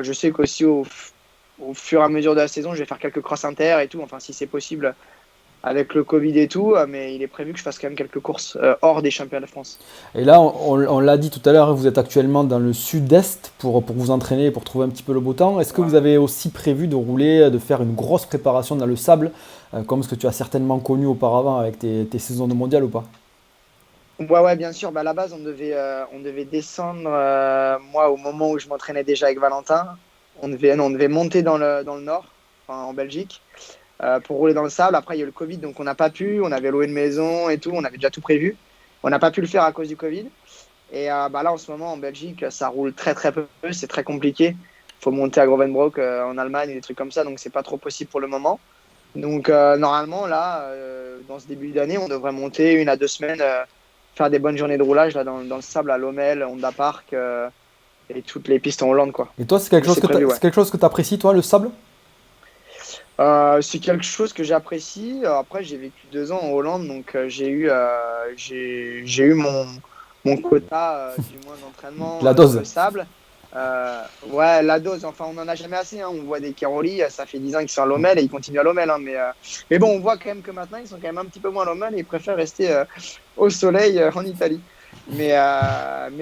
Je sais qu'aussi au fur et à mesure de la saison, je vais faire quelques crosses inter et tout. Enfin, si c'est possible avec le Covid et tout, mais il est prévu que je fasse quand même quelques courses hors des championnats de France. Et là, on l'a dit tout à l'heure, vous êtes actuellement dans le sud-est pour vous entraîner, pour trouver un petit peu le beau temps. Est-ce que vous Ouais. avez aussi prévu de rouler, de faire une grosse préparation dans le sable, comme ce que tu as certainement connu auparavant avec tes saisons de mondial ou pas? Ouais, bien sûr. Bah, à la base, on devait descendre, moi, au moment où je m'entraînais déjà avec Valentin. On devait monter dans le nord, enfin, en Belgique, pour rouler dans le sable. Après, il y a eu le Covid, donc on n'a pas pu. On avait loué une maison et tout. On avait déjà tout prévu. On n'a pas pu le faire à cause du Covid. Et bah, là, en ce moment, en Belgique, ça roule très, très peu. C'est très compliqué. Il faut monter à Grovenbrock en Allemagne, des trucs comme ça. Donc, c'est pas trop possible pour le moment. Donc, normalement, là, dans ce début d'année, on devrait monter 1 à 2 semaines, faire des bonnes journées de roulage là, dans le sable à Lommel, Honda Park et toutes les pistes en Hollande, quoi. Et toi, c'est Donc, c'est prévu, ouais. quelque chose que tu apprécies, toi, le sable? C'est quelque chose que j'apprécie. Après, j'ai vécu 2 ans en Hollande, donc j'ai eu mon quota, du moins d'entraînement La dans dose. le sable. Ouais, la dose, enfin, on n'en a jamais assez, hein. On voit des Keroli, ça fait 10 ans qu'ils sont à Lommel et ils continuent à Lommel, hein. Mais bon, on voit quand même que maintenant, ils sont quand même un petit peu moins à Lommel et ils préfèrent rester au soleil en Italie. Mais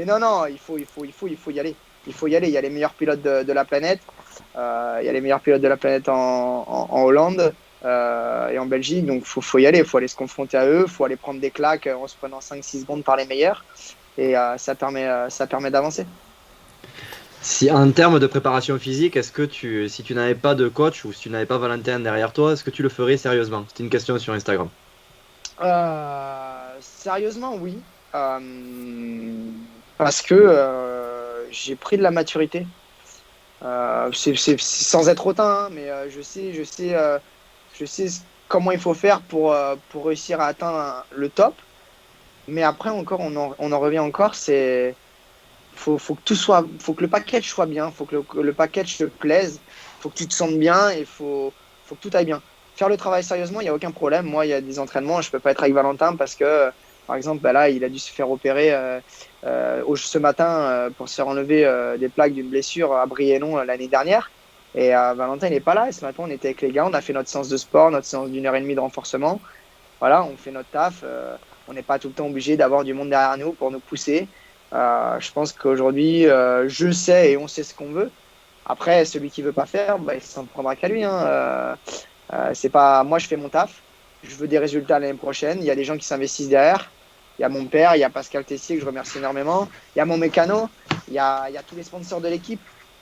non, non, il faut y aller. Il faut y aller. Il y a les meilleurs pilotes de la planète. Il y a les meilleurs pilotes de la planète en Hollande et en Belgique. Donc, faut y aller. Il faut aller se confronter à eux. Il faut aller prendre des claques en se prenant 5-6 secondes par les meilleurs. Et ça permet d'avancer. Si en termes de préparation physique, si tu n'avais pas de coach ou si tu n'avais pas Valentin derrière toi, est-ce que tu le ferais sérieusement? C'était une question sur Instagram. Sérieusement, oui. Parce que j'ai pris de la maturité. C'est sans être hautain, hein, mais je sais comment il faut faire pour réussir à atteindre le top. Mais après, encore, on en revient encore, c'est faut que tout soit, faut que le package soit bien, faut que le package te plaise, faut que tu te sentes bien et faut que tout aille bien. Faire le travail sérieusement, il n'y a aucun problème. Moi, il y a des entraînements, je peux pas être avec Valentin parce que, par exemple, bah là, il a dû se faire opérer ce matin pour se faire enlever des plaques d'une blessure à Briennon l'année dernière. Et Valentin, il n'est pas là. Et ce matin, on était avec les gars, on a fait notre séance de sport, notre séance d'1 heure et demie de renforcement. Voilà, on fait notre taf. On n'est pas tout le temps obligé d'avoir du monde derrière nous pour nous pousser. Je pense qu'aujourd'hui, je sais et on sait ce qu'on veut. Après, celui qui veut pas faire, bah, il s'en prendra qu'à lui. Hein. C'est pas, moi, je fais mon taf. Je veux des résultats l'année prochaine. Il y a des gens qui s'investissent derrière. Il y a mon père, il y a Pascal Tessier que je remercie énormément. Il y a mon mécano. Il y a tous les sponsors de l'équipe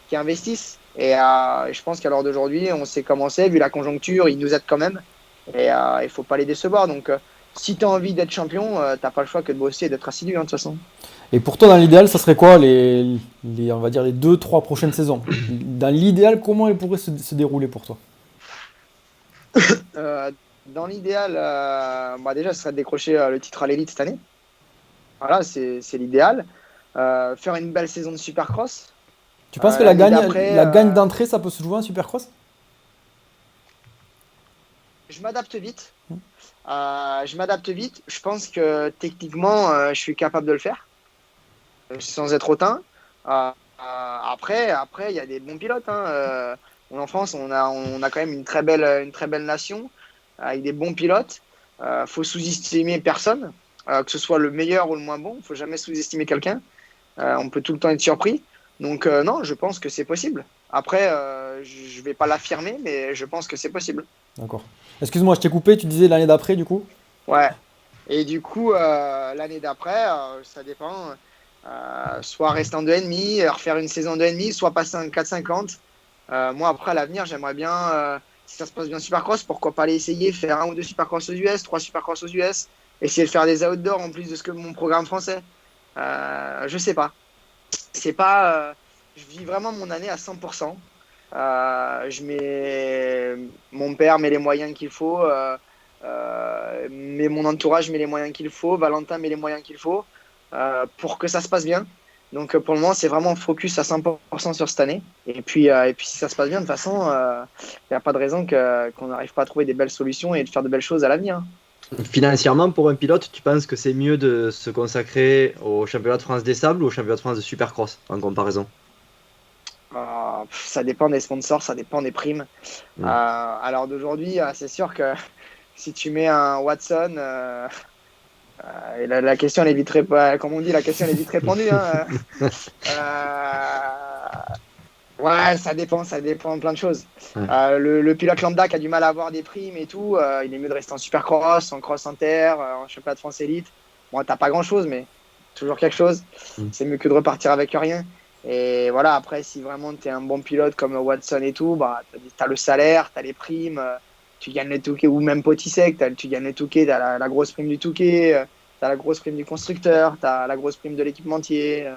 qui investissent. Et je pense qu'à l'heure d'aujourd'hui, on sait comment c'est. Vu la conjoncture, ils nous aident quand même. Et il faut pas les décevoir. Donc, si tu as envie d'être champion, t'as pas le choix que de bosser et d'être assidu, hein, de toute façon. Et pour toi, dans l'idéal, ça serait quoi on va dire les 2-3 prochaines saisons? Dans l'idéal, comment elles pourraient se dérouler pour toi? Euh, Dans l'idéal, bah déjà, ce serait de décrocher le titre à l'élite cette année. Voilà, c'est l'idéal. Faire une belle saison de Supercross. Tu penses que L'année d'après, la gagne d'entrée, ça peut se jouer en Supercross? je m'adapte vite. Je m'adapte vite. Je pense que techniquement, je suis capable de le faire, sans être hautain. Après, il y a des bons pilotes. Hein. En France, on a quand même une très belle nation avec des bons pilotes. Faut sous-estimer personne, que ce soit le meilleur ou le moins bon. Faut jamais sous-estimer quelqu'un. On peut tout le temps être surpris. Donc non, je pense que c'est possible. Après, je vais pas l'affirmer, mais je pense que c'est possible. D'accord. Excuse-moi, je t'ai coupé, tu disais l'année d'après, du coup? Ouais. Et du coup, l'année d'après, ça dépend. Soit rester en 2,5, refaire une saison 2,5, soit passer en 4,50. Moi, après, à l'avenir, j'aimerais bien, si ça se passe bien Supercross, pourquoi pas aller essayer, faire 1 ou 2 Supercross aux US, 3 Supercross aux US, essayer de faire des outdoors en plus de ce que mon programme français. Je sais pas. C'est pas. Je vis vraiment mon année à 100%. Mon père met les moyens qu'il faut. Mais mon entourage met les moyens qu'il faut, Valentin met les moyens qu'il faut pour que ça se passe bien. Donc pour le moment, c'est vraiment focus à 100% sur cette année. Et puis si ça se passe bien, de toute façon, il n'y a pas de raison qu'on n'arrive pas à trouver des belles solutions et de faire de belles choses à l'avenir. Financièrement, pour un pilote, tu penses que c'est mieux de se consacrer au championnat de France des sables ou au championnat de France de Supercross en comparaison? Ça dépend des sponsors, ça dépend des primes. À l'heure d'aujourd'hui, c'est sûr que si tu mets un Watson, et la question elle est vite comme on dit, la question elle est vite répondue. Hein. Ouais, ça dépend de plein de choses. Ouais. Le pilote lambda qui a du mal à avoir des primes et tout, il est mieux de rester en supercross, en cross inter, en championnat de France élite. Bon, t'as pas grand chose, mais toujours quelque chose. C'est mieux que de repartir avec rien. Et voilà, après, si vraiment t'es un bon pilote comme Watson et tout, bah, t'as le salaire, t'as les primes, tu gagnes les touquets, ou même Potisek, tu gagnes les touquets, t'as la grosse prime du touquet, t'as la grosse prime du constructeur, t'as la grosse prime de l'équipementier.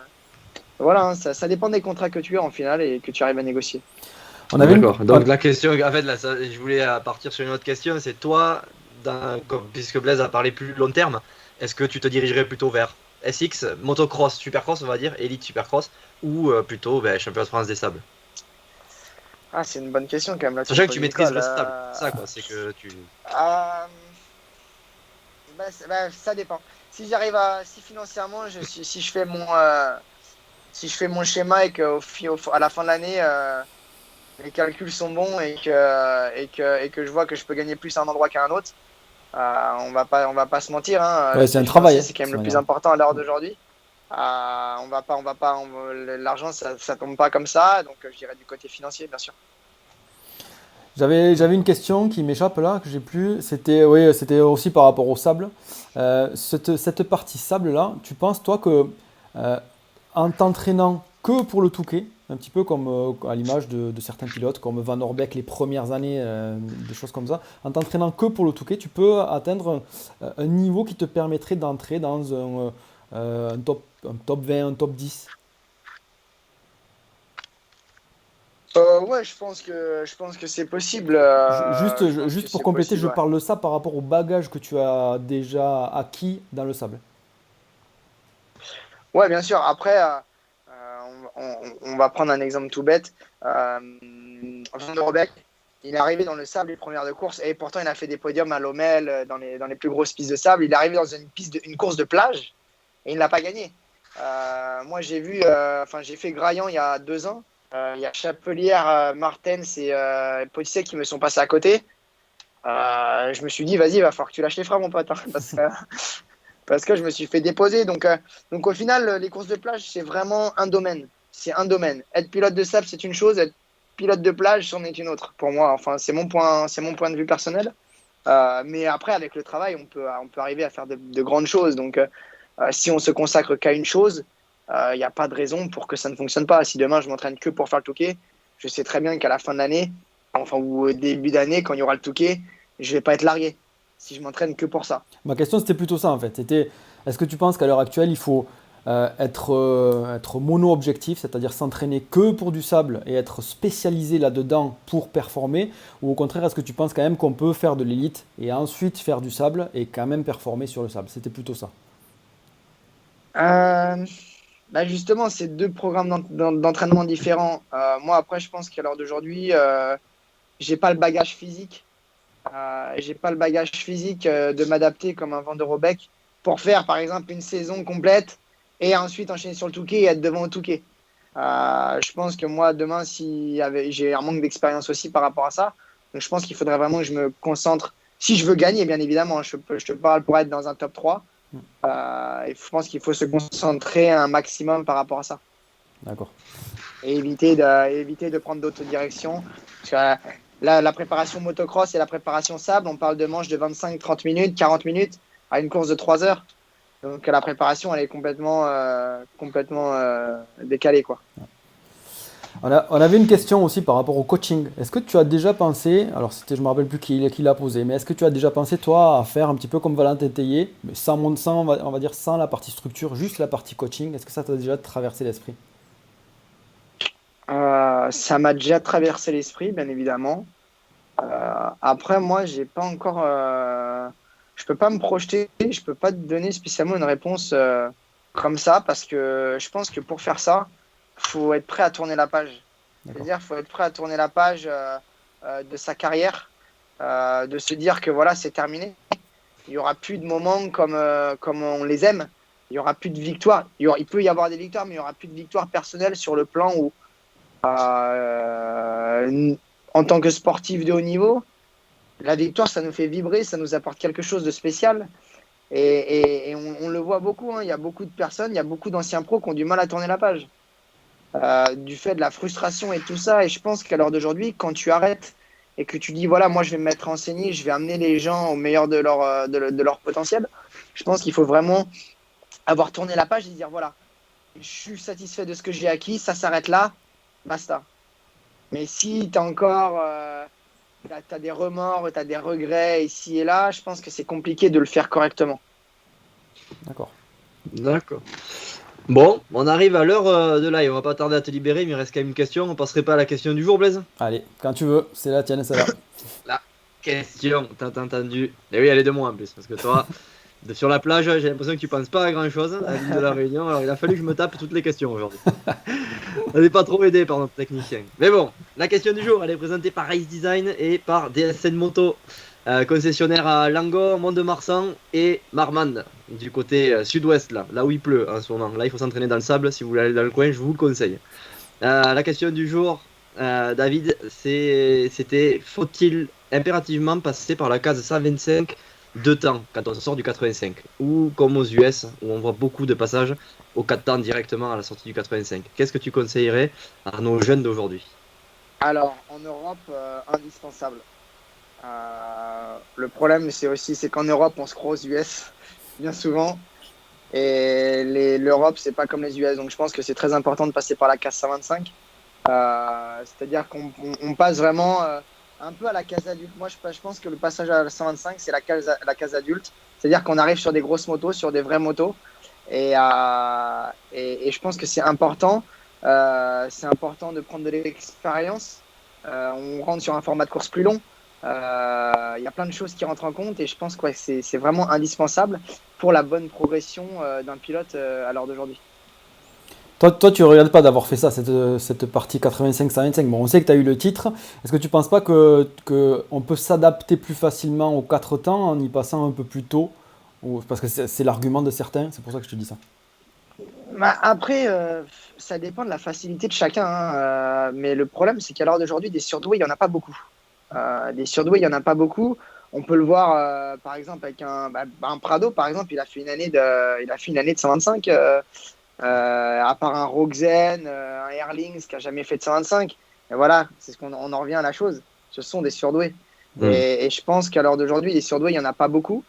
Voilà, hein, ça dépend des contrats que tu as en finale et que tu arrives à négocier. D'accord. Donc la question, en fait, là, je voulais partir sur une autre question. C'est toi, puisque Blaise a parlé plus long terme, est-ce que tu te dirigerais plutôt vers SX, motocross, supercross, on va dire, élite supercross, ou plutôt championnat de France des sables? Ah, c'est une bonne question quand même. Là, Sachant que tu maîtrises le sable, ça quoi, c'est que tu. Ça dépend. Si financièrement, si je fais si je fais mon schéma et à la fin de l'année, les calculs sont bons et que je vois que je peux gagner plus à un endroit qu'à un autre, on va pas se mentir. Hein, Ouais, c'est un travail. C'est quand même le plus important à l'heure d'aujourd'hui. L'argent, ça tombe pas comme ça, donc je dirais du côté financier, bien sûr. J'avais une question qui m'échappe là, que j'ai plus. C'était oui, c'était aussi par rapport au sable. Cette partie sable là, tu penses toi que en t'entraînant que pour le Touquet, un petit peu comme à l'image de certains pilotes comme Van Orbeek les premières années, des choses comme ça, en t'entraînant que pour le Touquet, tu peux atteindre un niveau qui te permettrait d'entrer dans un top 20, un top 10. Ouais, je pense que c'est possible. Juste pour compléter, je parle de ça par rapport au bagage que tu as déjà acquis dans le sable. Ouais, bien sûr. Après, on va prendre un exemple tout bête. Van der Robeck, il est arrivé dans le sable les premières de course et pourtant il a fait des podiums à Lommel dans les plus grosses pistes de sable. Il est arrivé dans une course de plage et il ne l'a pas gagné. Moi, j'ai fait Graillan il y a 2 ans. Il y a Chapelière, Martens et Potier qui me sont passés à côté. Je me suis dit, vas-y, il va falloir que tu lâches les freins, mon pote, hein, parce que je me suis fait déposer. Donc au final, les courses de plage, c'est vraiment un domaine. C'est un domaine. Être pilote de sable, c'est une chose. Être pilote de plage, c'en est une autre. Pour moi, enfin, c'est mon point de vue personnel. Mais après, avec le travail, on peut arriver à faire de grandes choses. Donc, si on se consacre qu'à une chose, il n'y a pas de raison pour que ça ne fonctionne pas. Si demain, je m'entraîne que pour faire le Touquet, je sais très bien qu'à la fin de l'année, enfin, ou au début d'année, quand il y aura le Touquet, je ne vais pas être largué. Si je m'entraîne que pour ça. Ma question, c'était plutôt ça en fait. C'était, est-ce que tu penses qu'à l'heure actuelle, il faut être mono-objectif, c'est-à-dire s'entraîner que pour du sable et être spécialisé là-dedans pour performer, ou au contraire, est-ce que tu penses quand même qu'on peut faire de l'élite et ensuite faire du sable et quand même performer sur le sable? C'était plutôt ça. Euh, Justement, c'est deux programmes d'entraînement différents. Moi, après, je pense qu'à l'heure d'aujourd'hui, j'ai pas le bagage physique. J'ai pas le bagage physique de m'adapter comme un Van der Robeck pour faire, par exemple, une saison complète et ensuite enchaîner sur le Touquet et être devant au Touquet. Je pense que moi, demain, j'ai un manque d'expérience aussi par rapport à ça. Donc, je pense qu'il faudrait vraiment que je me concentre. Si je veux gagner, bien évidemment, je te parle pour être dans un top 3. Je pense qu'il faut se concentrer un maximum par rapport à ça. D'accord. Et éviter de prendre d'autres directions. Parce que la préparation motocross et la préparation sable, on parle de manches de 25-30 minutes, 40 minutes à une course de 3 heures. Donc la préparation, elle est complètement décalée, quoi. On avait une question aussi par rapport au coaching. Est-ce que tu as déjà pensé, alors je ne me rappelle plus qui l'a posé, mais est-ce que tu as déjà pensé toi à faire un petit peu comme Valentin Tellier, mais on va dire sans la partie structure, juste la partie coaching? Est-ce que ça t'a déjà traversé l'esprit? Ça m'a déjà traversé l'esprit, bien évidemment. Après, moi, j'ai pas encore. Je peux pas me projeter, je peux pas te donner spécialement une réponse comme ça, parce que je pense que pour faire ça, faut être prêt à tourner la page. D'accord. C'est-à-dire, faut être prêt à tourner la page de sa carrière, de se dire que voilà, c'est terminé. Il y aura plus de moments comme on les aime. Il y aura plus de victoires. Il peut y avoir des victoires, mais il y aura plus de victoires personnelles sur le plan où, en tant que sportif de haut niveau, la victoire, ça nous fait vibrer, ça nous apporte quelque chose de spécial. Et on le voit beaucoup, hein. Il y a beaucoup de personnes, il y a beaucoup d'anciens pros qui ont du mal à tourner la page. Du fait de la frustration et tout ça. Et je pense qu'à l'heure d'aujourd'hui, quand tu arrêtes et que tu dis, voilà, moi je vais me mettre renseigné, je vais amener les gens au meilleur de leur potentiel, je pense qu'il faut vraiment avoir tourné la page et dire, voilà, je suis satisfait de ce que j'ai acquis, ça s'arrête là, basta. Mais si tu as encore t'as des remords, tu as des regrets ici et là, je pense que c'est compliqué de le faire correctement. D'accord. D'accord. Bon, on arrive à l'heure de live. On va pas tarder à te libérer, mais il reste quand même une question. On passerait pas à la question du jour, Blaise? Allez, quand tu veux, c'est la tienne, ça va. La question, t'as entendu? Et oui, elle est de moi en plus, parce que toi, sur la plage, j'ai l'impression que tu penses pas à grand chose à l'île de la Réunion. Alors il a fallu que je me tape toutes les questions aujourd'hui. On n'est pas trop aidé par notre technicien. Mais bon, la question du jour, elle est présentée par Race Design et par DSN Moto, concessionnaire à Langon, Mont-de-Marsan et Marmande, du côté sud-ouest, là où il pleut en ce moment. Là, il faut s'entraîner dans le sable. Si vous voulez aller dans le coin, je vous le conseille. La question du jour, David, c'était faut-il impérativement passer par la case 125 de temps quand on sort du 85, ou comme aux US où on voit beaucoup de passages au 4 temps directement à la sortie du 85? Qu'est-ce que tu conseillerais à nos jeunes d'aujourd'hui? Alors, en Europe, indispensable. Le problème, c'est qu'en Europe, on se croit aux US, bien souvent. Et l'Europe, c'est pas comme les US. Donc, je pense que c'est très important de passer par la case 125. C'est-à-dire qu'on passe vraiment un peu à la case adulte. Moi, je pense que le passage à la 125, c'est la case adulte. C'est-à-dire qu'on arrive sur des grosses motos, sur des vraies motos. Et je pense que c'est important C'est important de prendre de l'expérience. On rentre sur un format de course plus long. Il y a plein de choses qui rentrent en compte et je pense que ouais, c'est vraiment indispensable pour la bonne progression d'un pilote à l'heure d'aujourd'hui. Toi, tu ne regrettes pas d'avoir fait ça, cette partie 85-125. Bon, on sait que tu as eu le titre. Est-ce que tu ne penses pas que on peut s'adapter plus facilement aux 4 temps en y passant un peu plus tôt? Parce que c'est l'argument de certains, c'est pour ça que je te dis ça. Bah, après, ça dépend de la facilité de chacun, hein, mais le problème, c'est qu'à l'heure d'aujourd'hui, des surdoués, il n'y en a pas beaucoup. Des surdoués, il n'y en a pas beaucoup. On peut le voir, par exemple, avec un Prado, par exemple, il a fait une année de 125, à part un Rogzen, un Erlings qui a jamais fait de 125. Et voilà, c'est ce qu'on on en revient à la chose. Ce sont des surdoués. Et je pense qu'à l'heure d'aujourd'hui, les surdoués, il n'y en a pas beaucoup.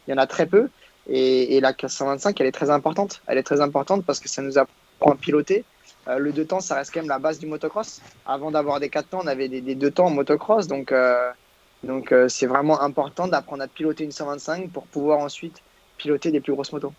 Il y en a très peu. Et la 125, elle est très importante. Elle est très importante parce que ça nous apprend à piloter. Le 2 temps, ça reste quand même la base du motocross. Avant d'avoir des 4 temps, on avait des 2 temps en motocross. Donc, c'est vraiment important d'apprendre à piloter une 125 pour pouvoir ensuite piloter des plus grosses motos.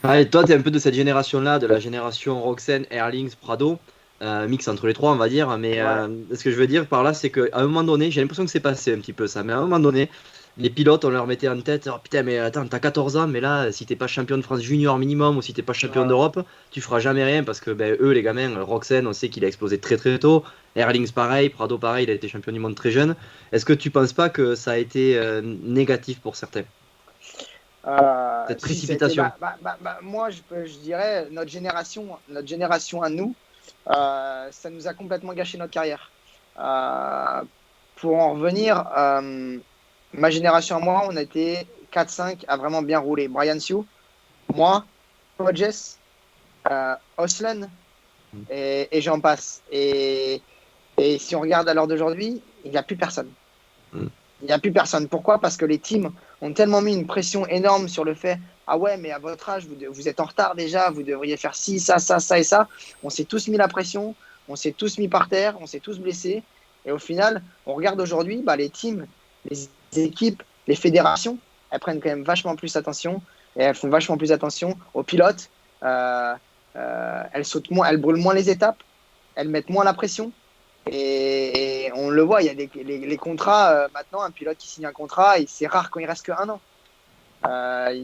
Ouais, toi, tu es un peu de cette génération-là, de la génération Roxen, Erlings, Prado, mix entre les trois, on va dire. Mais Ouais. ce que je veux dire par là, c'est qu'à un moment donné, j'ai l'impression que c'est passé un petit peu ça, mais à un moment donné, les pilotes, on leur mettait en tête, oh, putain, mais attends, t'as 14 ans, mais là, si t'es pas champion de France junior minimum ou si t'es pas champion Ouais. d'Europe, tu feras jamais rien parce que ben, eux, les gamins, Roxen, on sait qu'il a explosé très très tôt. Erlings, pareil, Prado, pareil, il a été champion du monde très jeune. Est-ce que tu penses pas que ça a été négatif pour certains, cette Si ça a été, précipitation? moi, je dirais notre génération à nous, ça nous a complètement gâché notre carrière. Euh, pour en revenir, ma génération à moi, on a été 4-5 à vraiment bien rouler. Brian Sue, moi, Hodges, Oslen et j'en passe. Et si on regarde à l'heure d'aujourd'hui, il n'y a plus personne. Mm. Il n'y a plus personne. Pourquoi? Parce que les teams ont tellement mis une pression énorme sur le fait, ah ouais, mais à votre âge, vous êtes en retard déjà, vous devriez faire ci, ça, ça, ça et ça. On s'est tous mis la pression, on s'est tous mis par terre, on s'est tous blessés. Et au final, on regarde aujourd'hui, les teams, les équipes, les fédérations, elles prennent quand même vachement plus attention et elles font vachement plus attention aux pilotes. Elles sautent moins, elles brûlent moins les étapes, elles mettent moins la pression. Et on le voit, il y a les contrats. Maintenant, un pilote qui signe un contrat, c'est rare quand il reste qu'un an.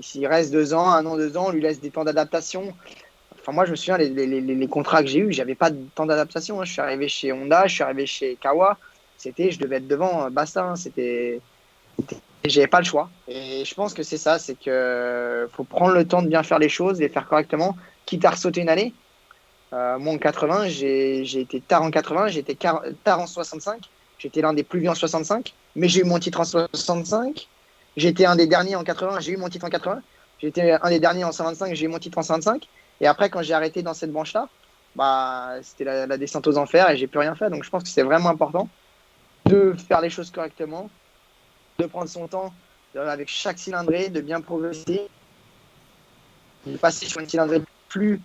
S'il reste 2 ans, 1 an, 2 ans, on lui laisse des temps d'adaptation. Enfin, moi, je me souviens, les contrats que j'ai eus, j'avais pas de temps d'adaptation, hein. Je suis arrivé chez Honda, je suis arrivé chez Kawa. Je devais être devant, basta, hein. J'avais pas le choix. Et je pense que c'est ça, c'est que faut prendre le temps de bien faire les choses, les faire correctement, quitte à ressauter une année. Moi, en 80, j'ai été tard en 80, j'ai été tard en 65. J'étais l'un des plus vieux en 65, mais j'ai eu mon titre en 65. J'étais un des derniers en 80, j'ai eu mon titre en 80. J'étais un des derniers en 125, j'ai eu mon titre en 125. Et après, quand j'ai arrêté dans cette branche-là, c'était la descente aux enfers et j'ai plus rien fait. Donc, je pense que c'est vraiment important de faire les choses correctement, de prendre son temps avec chaque cylindrée, de bien progresser, de passer sur une cylindrée plus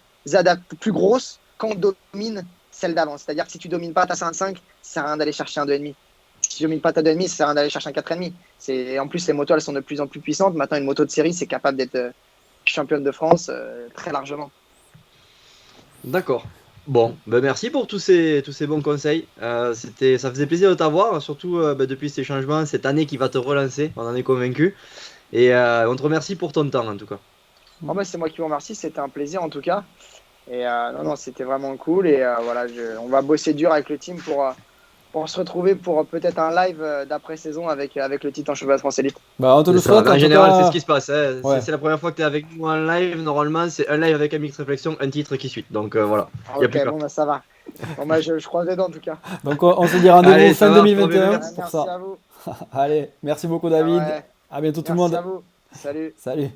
grosse quand on domine celle d'avant. C'est-à-dire que si tu domines pas ta 55, ça sert à rien d'aller chercher un 2,5. Si tu domines pas ta 2,5, ça sert à rien d'aller chercher un 4,5. En plus, les motos, elles sont de plus en plus puissantes. Maintenant, une moto de série, c'est capable d'être championne de France très largement. D'accord. Bon, ben merci pour tous ces bons conseils. Ça faisait plaisir de t'avoir, surtout depuis ces changements, cette année qui va te relancer, on en est convaincu. Et on te remercie pour ton temps en tout cas. Bon, c'est moi qui vous remercie. C'était un plaisir en tout cas. Et non, c'était vraiment cool. Et voilà, on va bosser dur avec le team pour se retrouver pour peut-être un live d'après-saison avec le titre en championnat de France Élite. On te le C'est ça. souhaite en En tout général, c'est ce cas. qui se passe, hein. Ouais. C'est la première fois que tu es avec nous en live. Normalement, c'est un live avec un mix réflexion, un titre qui suit. Donc voilà, il n'y a Ok, plus peur. bon, ça va. Bon, je croise les dents en tout cas. Donc on se dit rendez-vous Allez, ça fin marche. Bon, ben, 2021 merci. pour Merci ça. à vous. Allez, merci beaucoup Ah David. ouais. À bientôt tout le Merci à monde. vous. Salut. Salut.